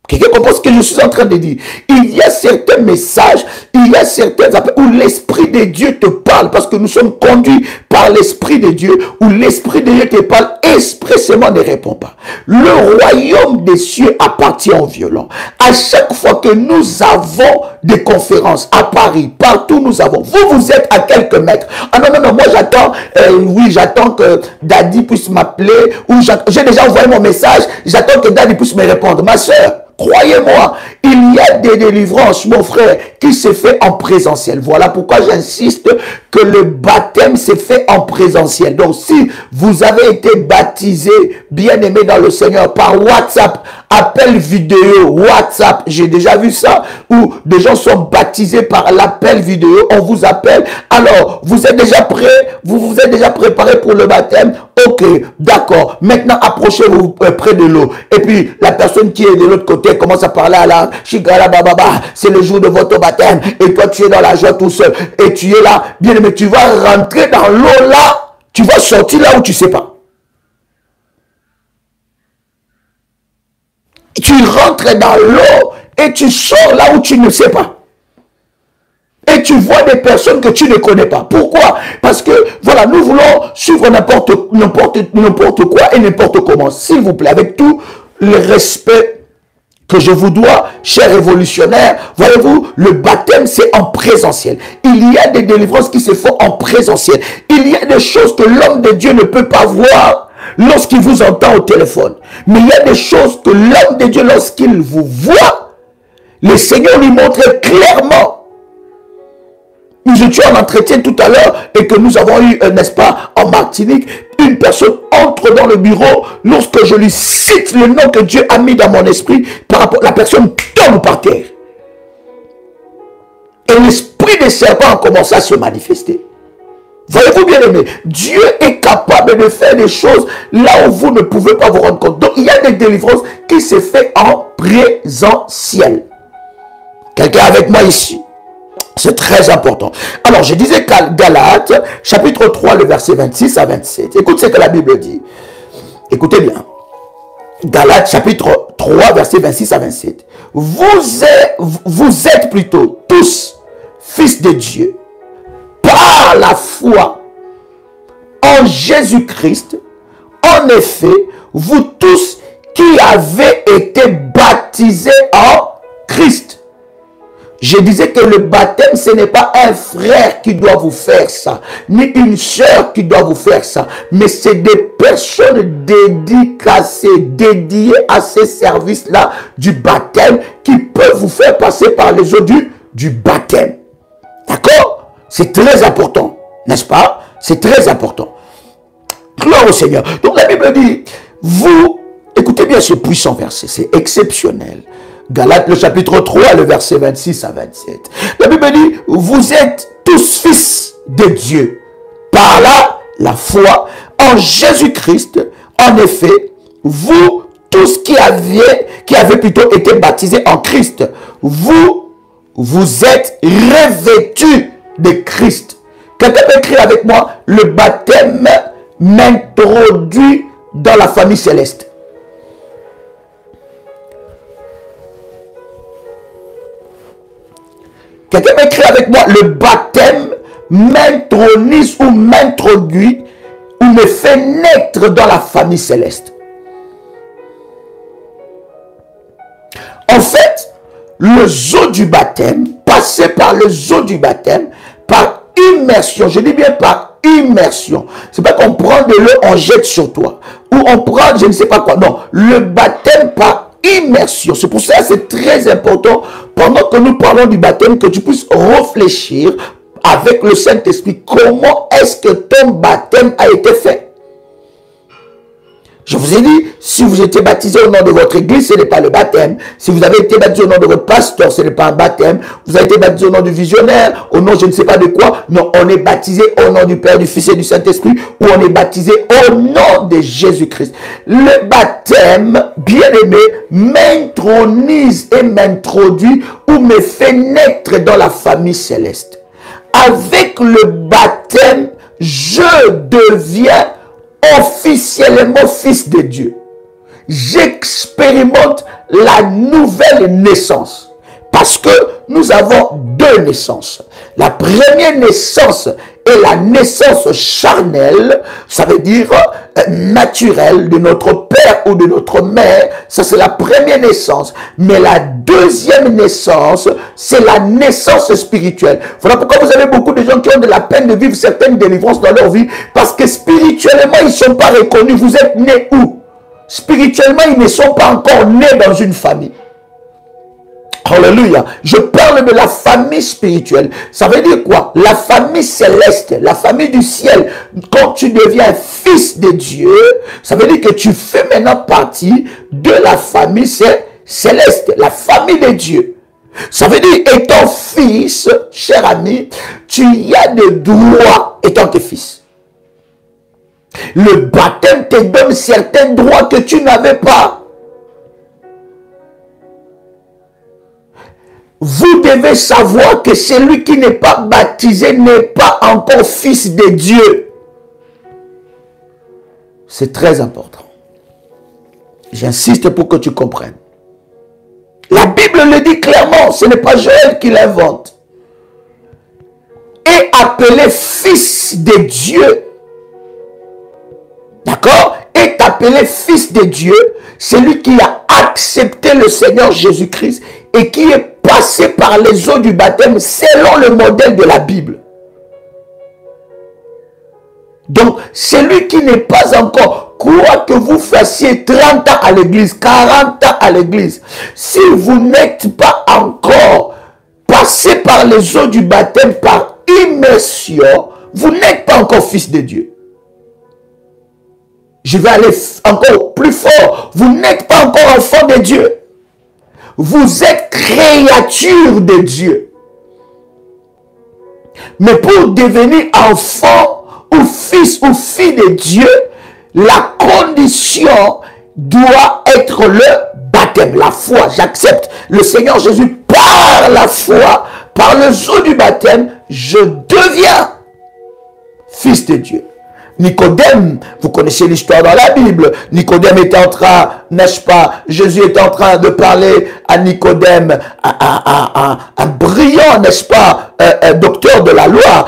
Quelqu'un comprend ce que je suis en train de dire? Il y a certains messages, il y a certains appels où l'Esprit de Dieu te parle parce que nous sommes conduits par l'Esprit de Dieu, où l'Esprit de Dieu te parle expressément ne répond pas. Le royaume des cieux appartient aux violents. À chaque fois que nous avons des conférences à Paris, partout nous avons, vous êtes à quelques mètres. Ah non, moi j'attends, oui, j'attends que Daddy puisse m'appeler, ou j'ai déjà envoyé mon message, j'attends que Daddy puisse me répondre. Ma soeur, croyez-moi, il y a des délivrances, mon frère, qui se fait en présentiel. Voilà pourquoi j'insiste que le baptême se fait en présentiel. Donc, si vous avez été baptisé, bien aimé dans le Seigneur, par WhatsApp, appel vidéo, WhatsApp, j'ai déjà vu ça, où des gens sont baptisés par l'appel vidéo, on vous appelle, alors vous êtes déjà prêts, vous vous êtes déjà préparé pour le baptême, ok, d'accord, maintenant approchez-vous près de l'eau, et puis la personne qui est de l'autre côté commence à parler à la chigara bababa, c'est le jour de votre baptême, et toi tu es dans la joie tout seul, et tu es là, bien aimé, tu vas rentrer dans l'eau là, tu vas sortir là où tu sais pas. Tu rentres dans l'eau et tu sors là où tu ne sais pas. Et tu vois des personnes que tu ne connais pas. Pourquoi? Parce que, voilà, nous voulons suivre n'importe quoi et n'importe comment. S'il vous plaît, avec tout le respect que je vous dois, chers révolutionnaires, voyez-vous, le baptême, c'est en présentiel. Il y a des délivrances qui se font en présentiel. Il y a des choses que l'homme de Dieu ne peut pas voir lorsqu'il vous entend au téléphone. Mais il y a des choses que l'homme de Dieu, lorsqu'il vous voit, le Seigneur lui montre clairement. Nous étions en entretien tout à l'heure et que nous avons eu, n'est-ce pas, en Martinique, une personne entre dans le bureau, lorsque je lui cite le nom que Dieu a mis dans mon esprit, par rapport, la personne tombe par terre. Et l'esprit des serpents a commencé à se manifester. Voyez-vous bien aimé, Dieu est capable de faire des choses là où vous ne pouvez pas vous rendre compte. Donc il y a des délivrances qui se font en présentiel. Quelqu'un avec moi ici? C'est très important. Alors je disais Galates, chapitre 3, le verset 26 à 27. Écoute ce que la Bible dit. Écoutez bien. Galates, chapitre 3, verset 26 à 27. Vous êtes plutôt tous fils de Dieu par la foi en Jésus-Christ. En effet, vous tous qui avez été baptisés en Christ. Je disais que le baptême, ce n'est pas un frère qui doit vous faire ça, ni une sœur qui doit vous faire ça, mais c'est des personnes dédicacées, dédiées à ces services-là du baptême, qui peuvent vous faire passer par les eaux du baptême. D'accord? C'est très important, n'est-ce pas? C'est très important. Gloire au Seigneur. Donc la Bible dit, vous, écoutez bien ce puissant verset, c'est exceptionnel. Galates, le chapitre 3, le verset 26 à 27. La Bible dit, vous êtes tous fils de Dieu par la foi en Jésus-Christ. En effet, vous tous qui avez plutôt été baptisés en Christ, vous êtes revêtus de Christ. Quelqu'un peut écrire avec moi, le baptême m'introduit dans la famille céleste. Quelqu'un peut écrire avec moi, le baptême m'intronise ou m'introduit ou me fait naître dans la famille céleste. En fait, le eau du baptême, passer par le eau du baptême, par immersion, je dis bien par immersion. C'est pas qu'on prend de l'eau, on jette sur toi. Ou on prend, je ne sais pas quoi. Non, le baptême par immersion. C'est pour ça que c'est très important, pendant que nous parlons du baptême, que tu puisses réfléchir avec le Saint-Esprit. Comment est-ce que ton baptême a été fait? Je vous ai dit, si vous étiez baptisé au nom de votre église, ce n'est pas le baptême. Si vous avez été baptisé au nom de votre pasteur, ce n'est pas un baptême. Vous avez été baptisé au nom du visionnaire, au nom je ne sais pas de quoi. Non, on est baptisé au nom du Père, du Fils et du Saint-Esprit, ou on est baptisé au nom de Jésus-Christ. Le baptême, bien aimé, m'intronise et m'introduit ou me fait naître dans la famille céleste. Avec le baptême, je deviens officiellement fils de Dieu. J'expérimente la nouvelle naissance. Parce que nous avons deux naissances. La première naissance est la naissance charnelle, ça veut dire naturelle, de notre père ou de notre mère. Ça, c'est la première naissance. Mais la deuxième naissance, c'est la naissance spirituelle. Voilà pourquoi vous avez beaucoup de gens qui ont de la peine de vivre certaines délivrances dans leur vie, parce que spirituellement, ils ne sont pas reconnus. Vous êtes nés où? Spirituellement, ils ne sont pas encore nés dans une famille. Alléluia. Je parle de la famille spirituelle. Ça veut dire quoi? La famille céleste, la famille du ciel. Quand tu deviens fils de Dieu, ça veut dire que tu fais maintenant partie de la famille céleste, la famille de Dieu. Ça veut dire, étant fils, cher ami, tu y as des droits étant que fils. Le baptême te donne certains droits que tu n'avais pas. Vous devez savoir que celui qui n'est pas baptisé n'est pas encore fils de Dieu. C'est très important. J'insiste pour que tu comprennes. La Bible le dit clairement, ce n'est pas Joël qui l'invente. Est appelé fils de Dieu. D'accord? Est appelé fils de Dieu, celui qui a accepté le Seigneur Jésus-Christ et qui est passé par les eaux du baptême selon le modèle de la Bible. Donc, celui qui n'est pas encore, quoi que vous fassiez 30 ans à l'église, 40 ans à l'église, si vous n'êtes pas encore passé par les eaux du baptême par immersion, vous n'êtes pas encore fils de Dieu. Je vais aller encore plus fort. Vous n'êtes pas encore enfant de Dieu. Vous êtes créature de Dieu. Mais pour devenir enfant ou fils ou fille de Dieu, la condition doit être le baptême, la foi. J'accepte le Seigneur Jésus par la foi, par le eau du baptême, je deviens fils de Dieu. Nicodème, vous connaissez l'histoire dans la Bible. Nicodème était en train, n'est-ce pas, Jésus était en train de parler à Nicodème, un brillant, n'est-ce pas, docteur de la loi.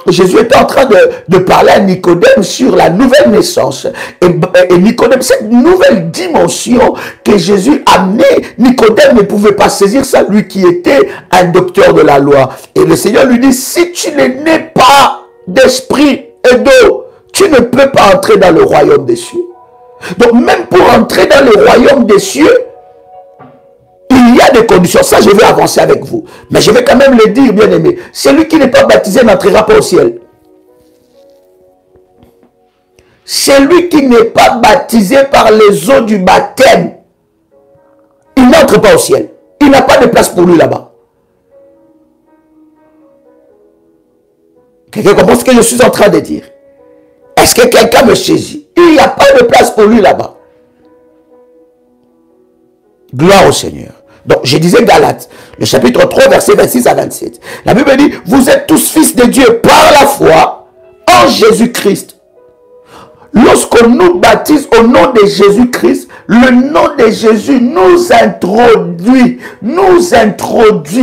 Jésus était en train de parler à Nicodème sur la nouvelle naissance. Et Nicodème, cette nouvelle dimension que Jésus amenait, Nicodème ne pouvait pas saisir ça, lui qui était un docteur de la loi. Et le Seigneur lui dit, si tu ne nais pas d'esprit et d'eau, tu ne peux pas entrer dans le royaume des cieux. Donc même pour entrer dans le royaume des cieux, il y a des conditions. Ça, je vais avancer avec vous. Mais je vais quand même le dire, bien aimé. Celui qui n'est pas baptisé n'entrera pas au ciel. Celui qui n'est pas baptisé par les eaux du baptême, il n'entre pas au ciel. Il n'a pas de place pour lui là-bas. Quelqu'un comprend ce que je suis en train de dire? Est-ce que quelqu'un me saisit? Il n'y a pas de place pour lui là-bas. Gloire au Seigneur. Donc, je disais Galates, le chapitre 3, verset 26 à 27. La Bible dit, vous êtes tous fils de Dieu par la foi en Jésus-Christ. Lorsqu'on nous baptise au nom de Jésus-Christ, le nom de Jésus nous introduit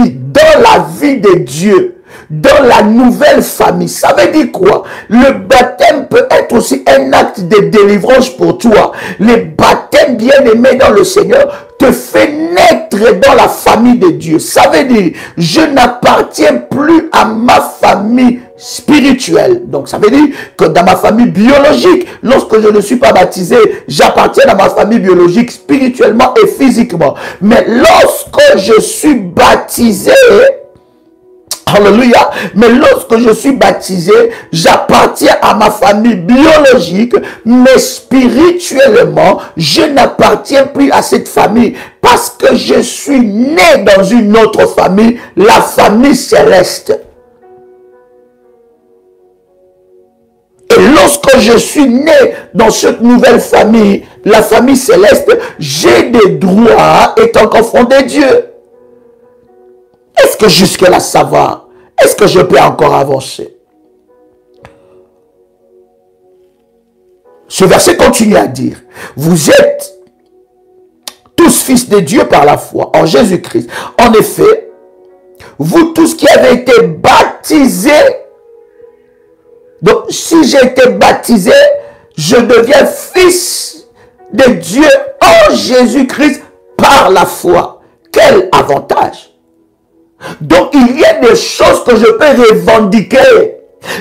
dans la vie de Dieu. Dans la nouvelle famille. Ça veut dire quoi? Le baptême peut être aussi un acte de délivrance pour toi. Le baptême, bien aimé dans le Seigneur, te fait naître dans la famille de Dieu. Ça veut dire, je n'appartiens plus à ma famille spirituelle. Donc ça veut dire que dans ma famille biologique, lorsque je ne suis pas baptisé, j'appartiens à ma famille biologique spirituellement et physiquement. Mais lorsque je suis baptisé, alléluia. Mais lorsque je suis baptisé, j'appartiens à ma famille biologique, mais spirituellement, je n'appartiens plus à cette famille parce que je suis né dans une autre famille, la famille céleste. Et lorsque je suis né dans cette nouvelle famille, la famille céleste, j'ai des droits étant qu'enfant de Dieu. Est-ce que jusque-là ça va? Est-ce que je peux encore avancer? Ce verset continue à dire, vous êtes tous fils de Dieu par la foi en Jésus-Christ. En effet, vous tous qui avez été baptisés, donc si j'ai été baptisé, je deviens fils de Dieu en Jésus-Christ par la foi. Quel avantage! Donc, il y a des choses que je peux revendiquer.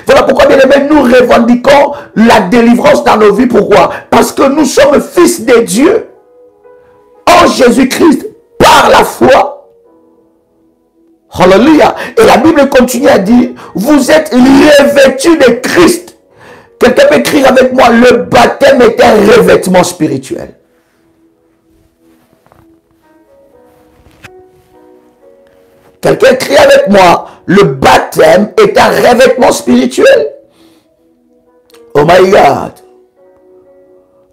Voilà pourquoi, bien aimé, nous revendiquons la délivrance dans nos vies. Pourquoi? Parce que nous sommes fils de Dieu en Jésus-Christ par la foi. Alléluia. Et la Bible continue à dire, vous êtes revêtus de Christ. Quelqu'un peut écrire avec moi, le baptême est un revêtement spirituel. Quelqu'un écrit avec moi, le baptême est un revêtement spirituel. Oh my God.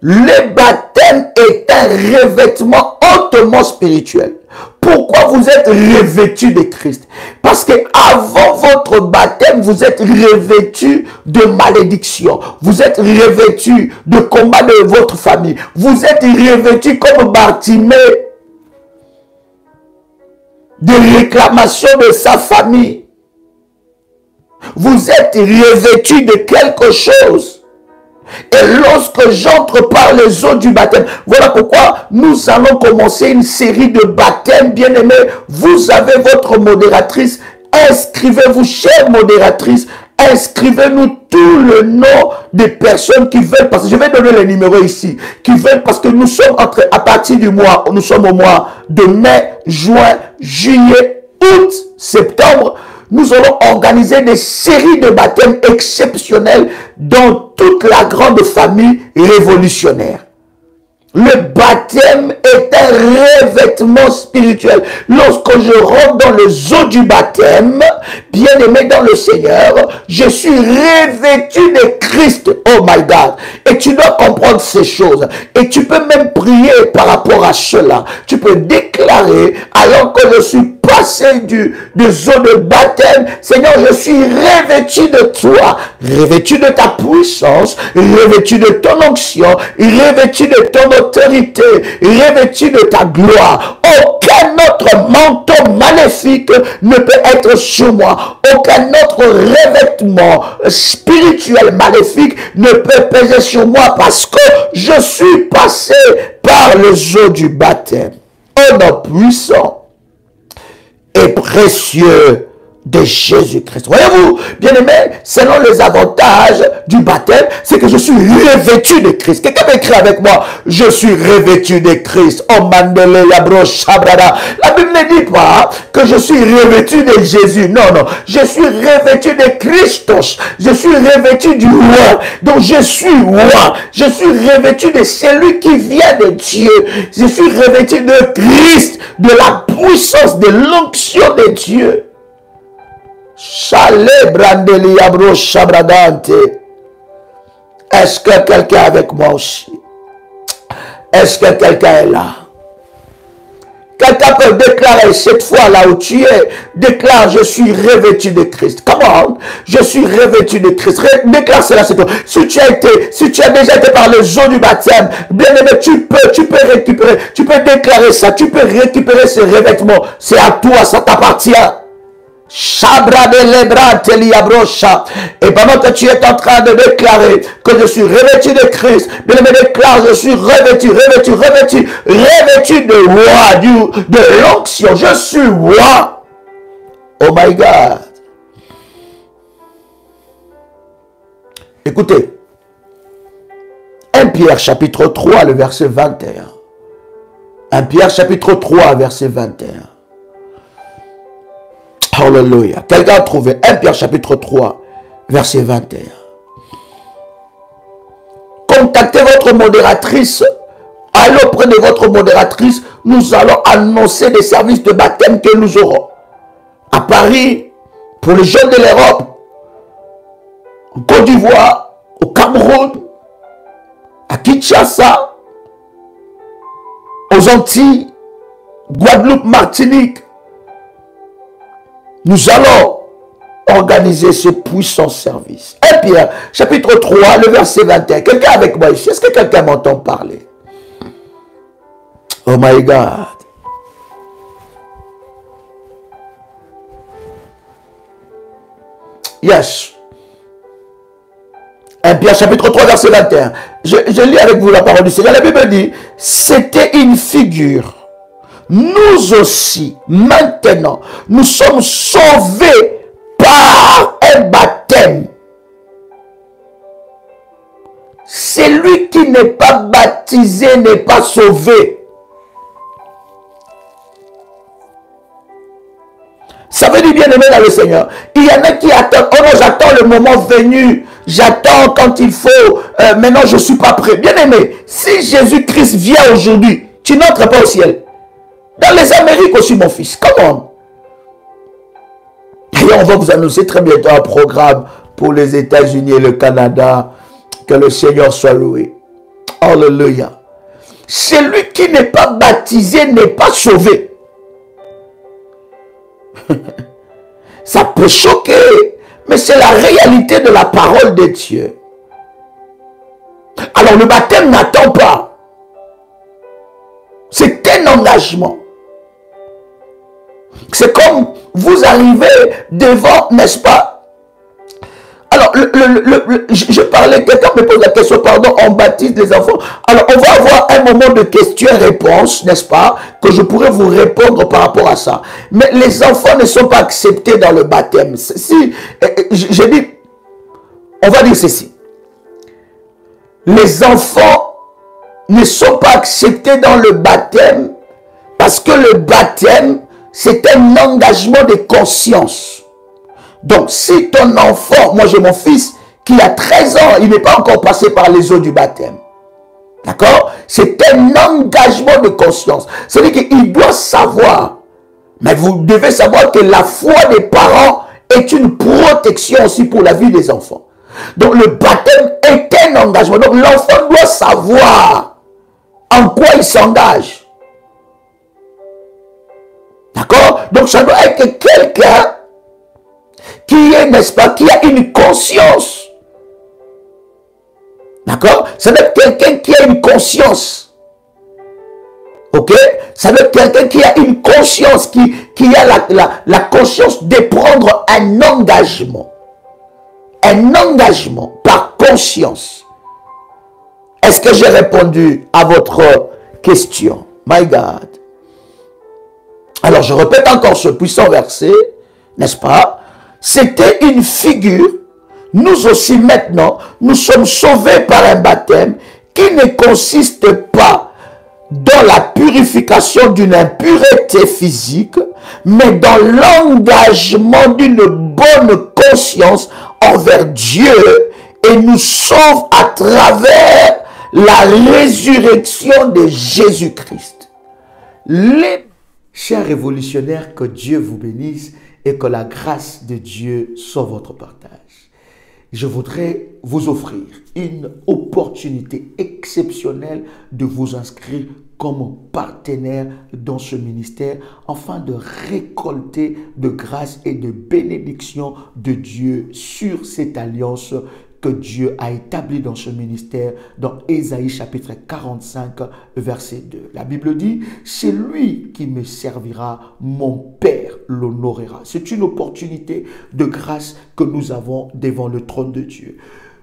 Le baptême est un revêtement hautement spirituel. Pourquoi vous êtes revêtus de Christ? Parce que avant votre baptême, vous êtes revêtus de malédiction. Vous êtes revêtus de combat de votre famille. Vous êtes revêtus comme Bartimée de réclamation de sa famille. Vous êtes revêtus de quelque chose. Et lorsque j'entre par les eaux du baptême, voilà pourquoi nous allons commencer une série de baptêmes, bien-aimés. Vous avez votre modératrice. Inscrivez-vous, chère modératrice. Inscrivez-nous tout le nom des personnes qui veulent, parce que je vais donner les numéros ici, qui veulent, parce que nous sommes à partir du mois, nous sommes au mois de mai, juin, juillet, août, septembre. Nous allons organiser des séries de baptêmes exceptionnels dans toute la grande famille révolutionnaire. Le baptême est un revêtement spirituel. Lorsque je rentre dans les eaux du baptême, bien aimé dans le Seigneur, je suis revêtu de Christ. Oh my God. Et tu dois comprendre ces choses. Et tu peux même prier par rapport à cela. Tu peux déclarer, alors que je suis passé des eaux de baptême, Seigneur, je suis revêtu de toi, revêtu de ta puissance, revêtu de ton onction, revêtu de ton autorité, revêtu de ta gloire. Aucun autre manteau maléfique ne peut être sur moi. Aucun autre revêtement spirituel maléfique ne peut peser sur moi, parce que je suis passé par les eaux du baptême. Oh non, puissant et précieux de Jésus-Christ. Voyez-vous, bien-aimés, selon les avantages du baptême, c'est que je suis revêtu de Christ. Quelqu'un peut écrire avec moi, je suis revêtu de Christ. Oh mandele yabro shabrada. La Bible ne dit pas que je suis revêtu de Jésus. Non, non. Je suis revêtu de Christos. Je suis revêtu du roi. Donc je suis roi. Je suis revêtu de celui qui vient de Dieu. Je suis revêtu de Christ, de la puissance, de l'onction de Dieu. Est-ce que quelqu'un est avec moi aussi? Est-ce que quelqu'un est là? Quelqu'un peut déclarer cette fois là où tu es, déclare, je suis revêtu de Christ. Comment? Je suis revêtu de Christ. Déclare cela cette fois. Si tu as déjà été par les eaux du baptême, bien aimé, tu peux récupérer, tu peux déclarer ça, tu peux récupérer ce revêtement. C'est à toi, ça t'appartient. Et pendant que tu es en train de déclarer que je suis revêtu de Christ, bien aimé, déclare, je suis revêtu de roi, de l'onction. Je suis roi. Oh my God. Écoutez, 1 Pierre chapitre 3, le verset 21. 1 Pierre chapitre 3, verset 21. Alléluia. Quelqu'un a trouvé 1 Pierre chapitre 3, verset 21. Contactez votre modératrice. Allez auprès de votre modératrice. Nous allons annoncer des services de baptême que nous aurons. À Paris, pour les jeunes de l'Europe, en Côte d'Ivoire, au Cameroun, à Kinshasa, aux Antilles, Guadeloupe, Martinique. Nous allons organiser ce puissant service. 1 Pierre, chapitre 3, le verset 21. Quelqu'un avec moi ici? Est-ce que quelqu'un m'entend parler? Oh my God. Yes. 1 Pierre, chapitre 3, verset 21. Je lis avec vous la parole du Seigneur. La Bible dit, c'était une figure. Nous aussi, maintenant, nous sommes sauvés par un baptême. Celui qui n'est pas baptisé n'est pas sauvé. Ça veut dire, bien aimé dans le Seigneur, il y en a qui attendent, oh non, j'attends le moment venu, j'attends quand il faut, maintenant je ne suis pas prêt. Bien aimé, si Jésus-Christ vient aujourd'hui, tu n'entres pas au ciel. Dans les Amériques aussi, mon fils, comment? D'ailleurs, on va vous annoncer très bientôt un programme pour les États-Unis et le Canada. Que le Seigneur soit loué. Alléluia. Celui qui n'est pas baptisé n'est pas sauvé. Ça peut choquer, mais c'est la réalité de la parole de Dieu. Alors le baptême n'attend pas. C'est un engagement. C'est comme vous arrivez devant, n'est-ce pas? Alors, je parlais, quelqu'un me pose la question, pardon, on baptise les enfants. Alors, on va avoir un moment de questions-réponses, n'est-ce pas, que je pourrais vous répondre par rapport à ça. Mais les enfants ne sont pas acceptés dans le baptême. Si, j'ai dit, on va dire ceci. Les enfants ne sont pas acceptés dans le baptême parce que le baptême, c'est un engagement de conscience. Donc, si ton enfant, moi j'ai mon fils qui a 13 ans, il n'est pas encore passé par les eaux du baptême. D'accord? C'est un engagement de conscience. C'est-à-dire qu'il doit savoir, mais vous devez savoir que la foi des parents est une protection aussi pour la vie des enfants. Donc, le baptême est un engagement. Donc, l'enfant doit savoir en quoi il s'engage. D'accord? Donc, ça doit être quelqu'un qui est, n'est-ce pas, qui a une conscience. D'accord? Ça doit être quelqu'un qui a une conscience. Ok? Ça doit être quelqu'un qui a une conscience, qui a la conscience de prendre un engagement. Un engagement par conscience. Est-ce que j'ai répondu à votre question? My God. Alors, je répète encore ce puissant verset, n'est-ce pas? C'était une figure. Nous aussi maintenant, nous sommes sauvés par un baptême qui ne consiste pas dans la purification d'une impureté physique, mais dans l'engagement d'une bonne conscience envers Dieu et nous sauve à travers la résurrection de Jésus-Christ. Les chers révolutionnaires, que Dieu vous bénisse et que la grâce de Dieu soit votre partage. Je voudrais vous offrir une opportunité exceptionnelle de vous inscrire comme partenaire dans ce ministère afin de récolter de grâce et de bénédiction de Dieu sur cette alliance que Dieu a établie dans ce ministère dans Ésaïe chapitre 45 verset 2. La Bible dit, c'est lui qui me servira, mon Père l'honorera. C'est une opportunité de grâce que nous avons devant le trône de Dieu.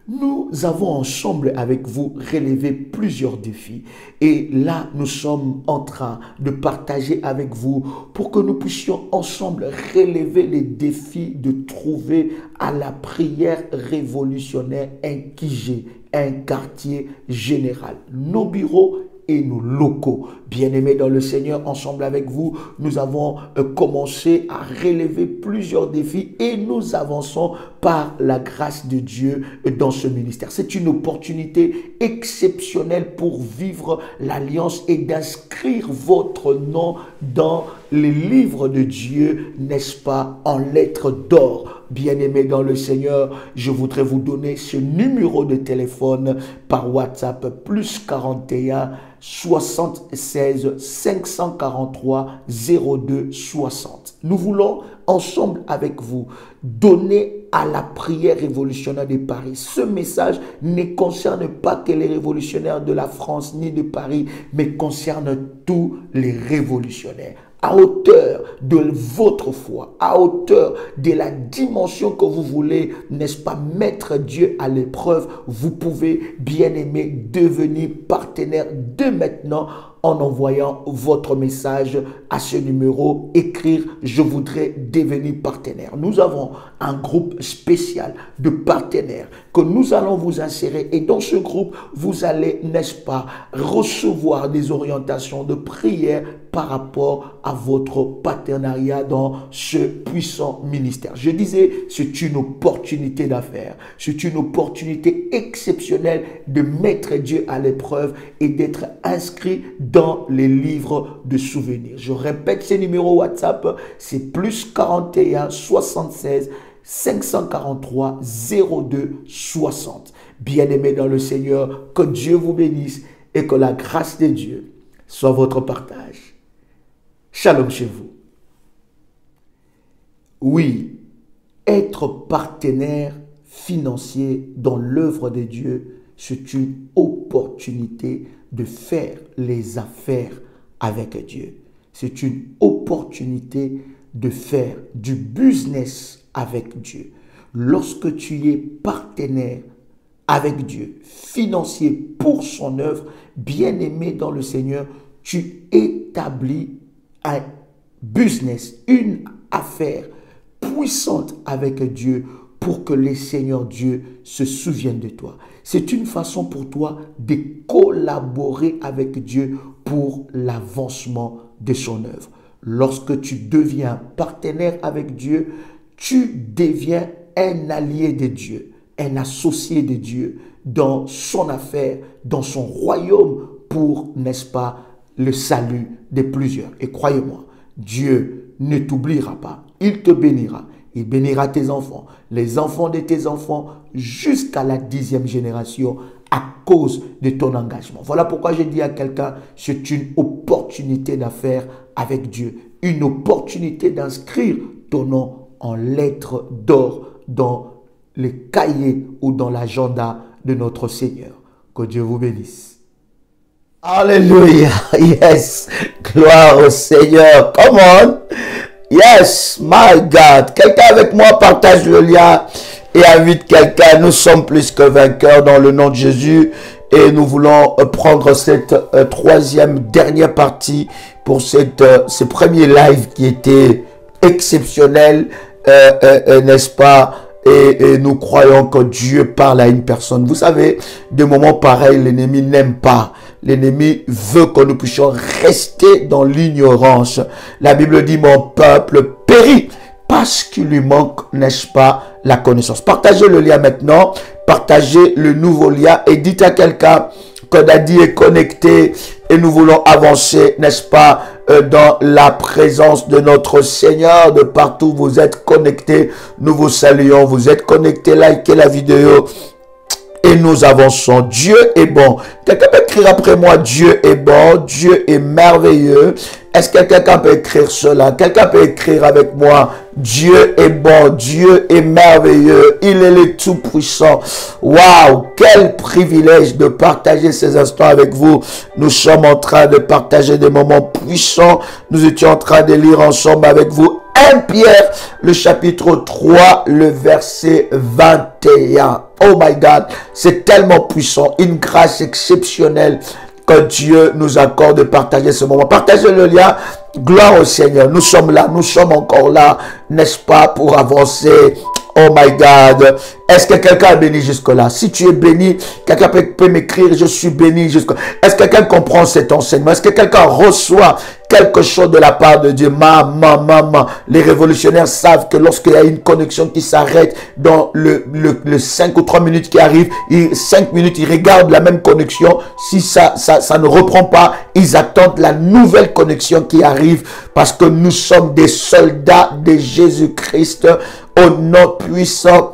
Nous avons ensemble avec vous relevé plusieurs défis et là nous sommes en train de partager avec vous pour que nous puissions ensemble relever les défis de trouver à la prière révolutionnaire un QG, un quartier général. Nos bureaux et nos locaux. Bien-aimés dans le Seigneur, ensemble avec vous, nous avons commencé à relever plusieurs défis et nous avançons par la grâce de Dieu dans ce ministère. C'est une opportunité exceptionnelle pour vivre l'alliance et d'inscrire votre nom dans les livres de Dieu, n'est-ce pas, en lettres d'or. Bien-aimés dans le Seigneur, je voudrais vous donner ce numéro de téléphone par WhatsApp, plus 41 76 543 02 60. Nous voulons ensemble avec vous donner à la prière révolutionnaire de Paris. Ce message ne concerne pas que les révolutionnaires de la France ni de Paris, mais concerne tous les révolutionnaires. À hauteur de votre foi, à hauteur de la dimension que vous voulez, n'est-ce pas, mettre Dieu à l'épreuve, vous pouvez, bien aimé, devenir partenaire dès maintenant en envoyant votre message à ce numéro, écrire « Je voudrais devenir partenaire ». Nous avons un groupe spécial de partenaires que nous allons vous insérer et dans ce groupe, vous allez, n'est-ce pas, recevoir des orientations de prière par rapport à votre partenariat dans ce puissant ministère. Je disais, c'est une opportunité d'affaires. C'est une opportunité exceptionnelle de mettre Dieu à l'épreuve et d'être inscrit dans les livres de souvenirs. Je répète ces numéros WhatsApp, c'est plus 41 76 543 02 60. Bien-aimés dans le Seigneur, que Dieu vous bénisse et que la grâce de Dieu soit votre partage. Shalom chez vous. Oui, être partenaire financier dans l'œuvre de Dieu, c'est une opportunité de faire les affaires avec Dieu. C'est une opportunité de faire du business avec Dieu. Lorsque tu es partenaire avec Dieu, financier pour son œuvre, bien-aimé dans le Seigneur, tu établis un business, une affaire puissante avec Dieu pour que le Seigneur Dieu se souvienne de toi. C'est une façon pour toi de collaborer avec Dieu pour l'avancement de son œuvre. Lorsque tu deviens partenaire avec Dieu, tu deviens un allié de Dieu, un associé de Dieu dans son affaire, dans son royaume pour, n'est-ce pas, le salut de plusieurs. Et croyez-moi, Dieu ne t'oubliera pas. Il te bénira. Il bénira tes enfants, les enfants de tes enfants, jusqu'à la 10e génération à cause de ton engagement. Voilà pourquoi je dis à quelqu'un, c'est une opportunité d'affaires avec Dieu. Une opportunité d'inscrire ton nom en lettres d'or dans les cahiers ou dans l'agenda de notre Seigneur. Que Dieu vous bénisse. Alléluia. Yes. Gloire au Seigneur. Come on. Yes. My God. Quelqu'un avec moi partage le lien et invite quelqu'un. Nous sommes plus que vainqueurs dans le nom de Jésus. Et nous voulons prendre cette troisième, dernière partie pour ce premier live qui était exceptionnel, n'est-ce pas? Et nous croyons que Dieu parle à une personne. Vous savez, de moments pareils, l'ennemi n'aime pas. L'ennemi veut que nous puissions rester dans l'ignorance. La Bible dit, mon peuple périt parce qu'il lui manque, n'est-ce pas, la connaissance. Partagez le lien maintenant. Partagez le nouveau lien et dites à quelqu'un que Daddy est connecté et nous voulons avancer, n'est-ce pas, dans la présence de notre Seigneur. De partout vous êtes connectés, nous vous saluons. Vous êtes connectés, likez la vidéo et nous avançons. Dieu est bon. Quelqu'un peut écrire après moi, Dieu est bon, Dieu est merveilleux. Est-ce que quelqu'un peut écrire cela? Quelqu'un peut écrire avec moi, Dieu est bon, Dieu est merveilleux, il est le Tout-Puissant. Waouh, quel privilège de partager ces instants avec vous. Nous sommes en train de partager des moments puissants. Nous étions en train de lire ensemble avec vous 1 Pierre, le chapitre 3, le verset 21. Oh my God, c'est tellement puissant, une grâce exceptionnelle que Dieu nous accorde de partager ce moment. Partagez le lien. Gloire au Seigneur. Nous sommes là, nous sommes encore là, n'est-ce pas, pour avancer. Oh my God. Est-ce que quelqu'un est béni jusque-là? Si tu es béni, quelqu'un peut m'écrire, je suis béni jusque-là. Est-ce que quelqu'un comprend cet enseignement? Est-ce que quelqu'un reçoit quelque chose de la part de Dieu? Maman. Les révolutionnaires savent que lorsqu'il y a une connexion qui s'arrête dans le 5 ou 3 minutes qui arrivent, 5 minutes, ils regardent la même connexion. Si ça ne reprend pas, ils attendent la nouvelle connexion qui arrive parce que nous sommes des soldats de Jésus-Christ au nom puissant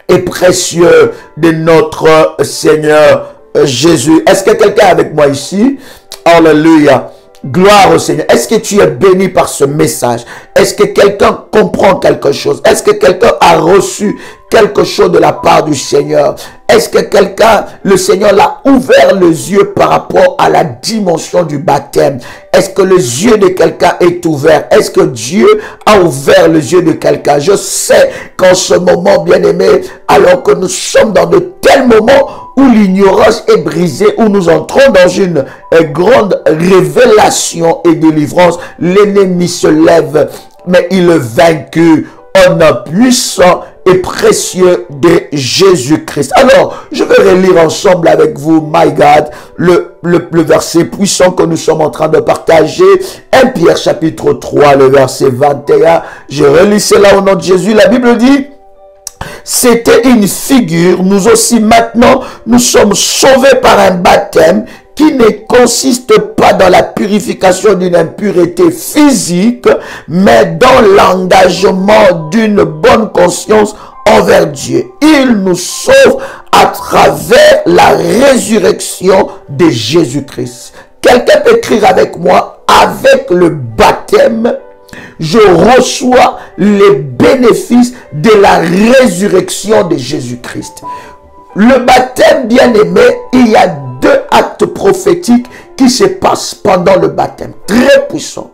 et précieux de notre Seigneur Jésus. Est-ce que quelqu'un est avec moi ici? Alléluia. Gloire au Seigneur. Est-ce que tu es béni par ce message? Est-ce que quelqu'un comprend quelque chose? Est-ce que quelqu'un a reçu quelque chose de la part du Seigneur? Est-ce que quelqu'un, le Seigneur l'a ouvert les yeux par rapport à la dimension du baptême? Est-ce que les yeux de quelqu'un est ouvert? Est-ce que Dieu a ouvert les yeux de quelqu'un? Je sais qu'en ce moment, bien-aimé, alors que nous sommes dans de tels moments où l'ignorance est brisée, où nous entrons dans une grande révélation et délivrance, l'ennemi se lève, mais il est vaincu au nom puissant et précieux de Jésus-Christ. Alors, je vais relire ensemble avec vous, my God, le verset puissant que nous sommes en train de partager. 1 Pierre chapitre 3, le verset 21. Je relis cela au nom de Jésus. La Bible dit: c'était une figure, nous aussi maintenant, nous sommes sauvés par un baptême qui ne consiste pas dans la purification d'une impureté physique, mais dans l'engagement d'une bonne conscience envers Dieu. Il nous sauve à travers la résurrection de Jésus-Christ. Quelqu'un peut écrire avec moi: avec le baptême, je reçois les bénéfices de la résurrection de Jésus-Christ. Le baptême, bien-aimé, il y a deux actes prophétiques qui se passent pendant le baptême. Très puissant.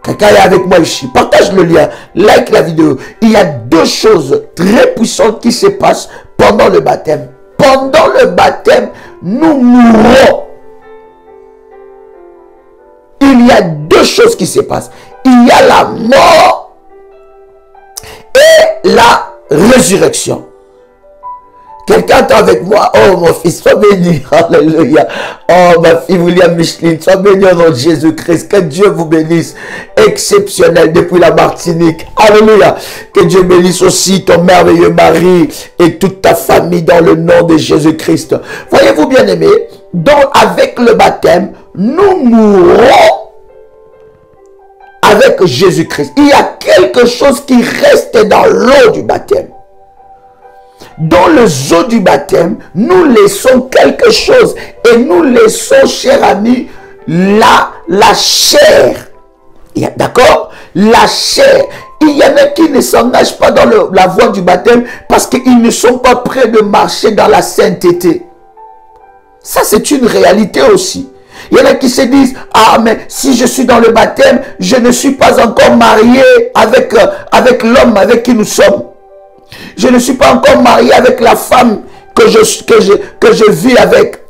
Quelqu'un est avec moi ici. Partage le lien. Like la vidéo. Il y a deux choses très puissantes qui se passent pendant le baptême. Pendant le baptême, nous mourrons. Il y a deux choses qui se passent. Il y a la mort et la résurrection. Quelqu'un est avec moi? Oh mon fils, sois béni. Alléluia. Oh ma fille William Micheline, sois béni au nom de Jésus-Christ. Que Dieu vous bénisse. Exceptionnel depuis la Martinique. Alléluia. Que Dieu bénisse aussi ton merveilleux mari et toute ta famille dans le nom de Jésus-Christ. Voyez-vous bien aimé, donc avec le baptême, nous mourrons avec Jésus-Christ. Il y a quelque chose qui reste dans l'eau du baptême. Dans les eaux du baptême, nous laissons quelque chose. Et nous laissons, cher ami, la chair. D'accord? La chair. Il y en a qui ne s'engagent pas dans la voie du baptême parce qu'ils ne sont pas prêts de marcher dans la sainteté. Ça, c'est une réalité aussi. Il y en a qui se disent: ah, mais si je suis dans le baptême, je ne suis pas encore marié avec l'homme avec qui nous sommes. Je ne suis pas encore marié avec la femme que je vis avec.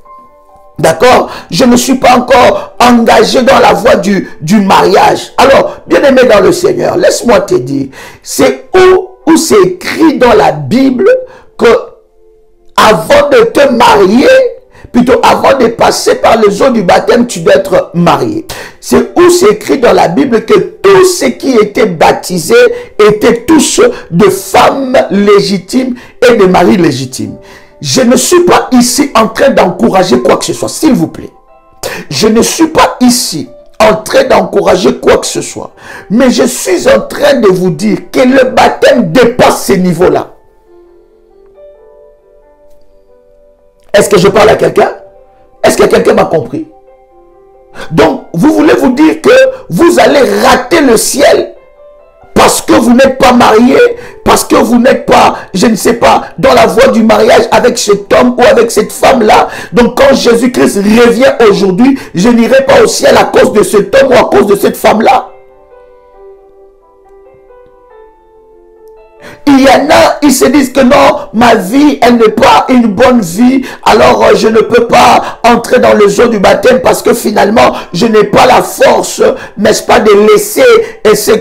D'accord? Je ne suis pas encore engagé dans la voie du mariage. Alors, bien-aimé dans le Seigneur, laisse-moi te dire, c'est où c'est écrit dans la Bible que avant de te marier, plutôt avant de passer par les eaux du baptême, tu dois être marié. C'est où c'est écrit dans la Bible que tous ceux qui étaient baptisés étaient tous de femmes légitimes et de maris légitimes. Je ne suis pas ici en train d'encourager quoi que ce soit, s'il vous plaît. Je ne suis pas ici en train d'encourager quoi que ce soit. Mais je suis en train de vous dire que le baptême dépasse ces niveaux-là. Est-ce que je parle à quelqu'un? Est-ce que quelqu'un m'a compris? Donc, vous voulez vous dire que vous allez rater le ciel parce que vous n'êtes pas marié, parce que vous n'êtes pas, je ne sais pas, dans la voie du mariage avec cet homme ou avec cette femme-là. Donc, quand Jésus-Christ revient aujourd'hui, je n'irai pas au ciel à cause de cet homme ou à cause de cette femme-là. Il y en a, ils se disent que non, ma vie, elle n'est pas une bonne vie, alors je ne peux pas entrer dans le eau du baptême parce que finalement, je n'ai pas la force, n'est-ce pas, de laisser ce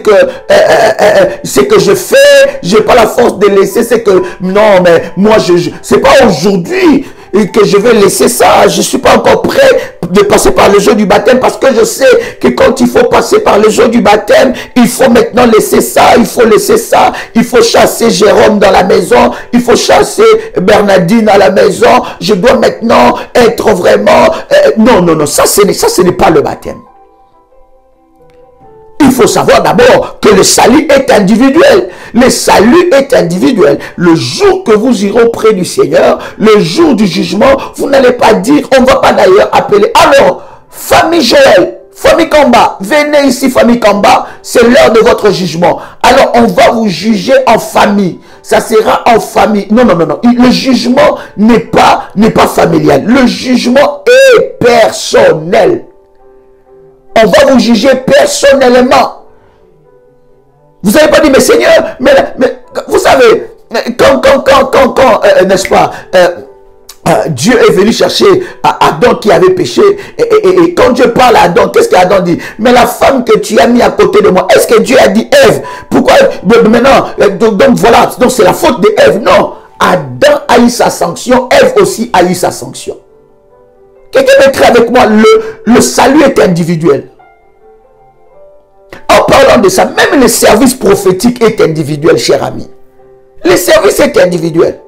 que je fais, je n'ai pas la force de laisser ce que, non, mais moi, c'est pas aujourd'hui que je vais laisser ça. Je ne suis pas encore prêt de passer par le jeu du baptême parce que je sais que quand il faut passer par le jeu du baptême, il faut maintenant laisser ça, il faut laisser ça, il faut chasser Jérôme dans la maison, il faut chasser Bernardine à la maison, je dois maintenant être vraiment... non, ça ce n'est pas le baptême. Il faut savoir d'abord que le salut est individuel. Le salut est individuel. Le jour que vous irez auprès du Seigneur, le jour du jugement, vous n'allez pas dire, on ne va pas d'ailleurs appeler. Alors, famille Joël, famille Kamba, venez ici famille Kamba, c'est l'heure de votre jugement. Alors, on va vous juger en famille. Ça sera en famille. Non. Le jugement n'est pas familial. Le jugement est personnel. On va vous juger personnellement. Vous n'avez pas dit, mais Seigneur, mais vous savez, quand n'est-ce pas, Dieu est venu chercher Adam qui avait péché. Et quand Dieu parle à Adam, qu'est-ce qu'Adam dit? Mais la femme que tu as mis à côté de moi, est-ce que Dieu a dit Ève? Pourquoi maintenant? Donc voilà, donc c'est la faute d'Ève. Non, Adam a eu sa sanction, Ève aussi a eu sa sanction. Quelqu'un écrit avec moi, le salut est individuel. En parlant de ça, même le service prophétique est individuel, cher ami. Le service est individuel.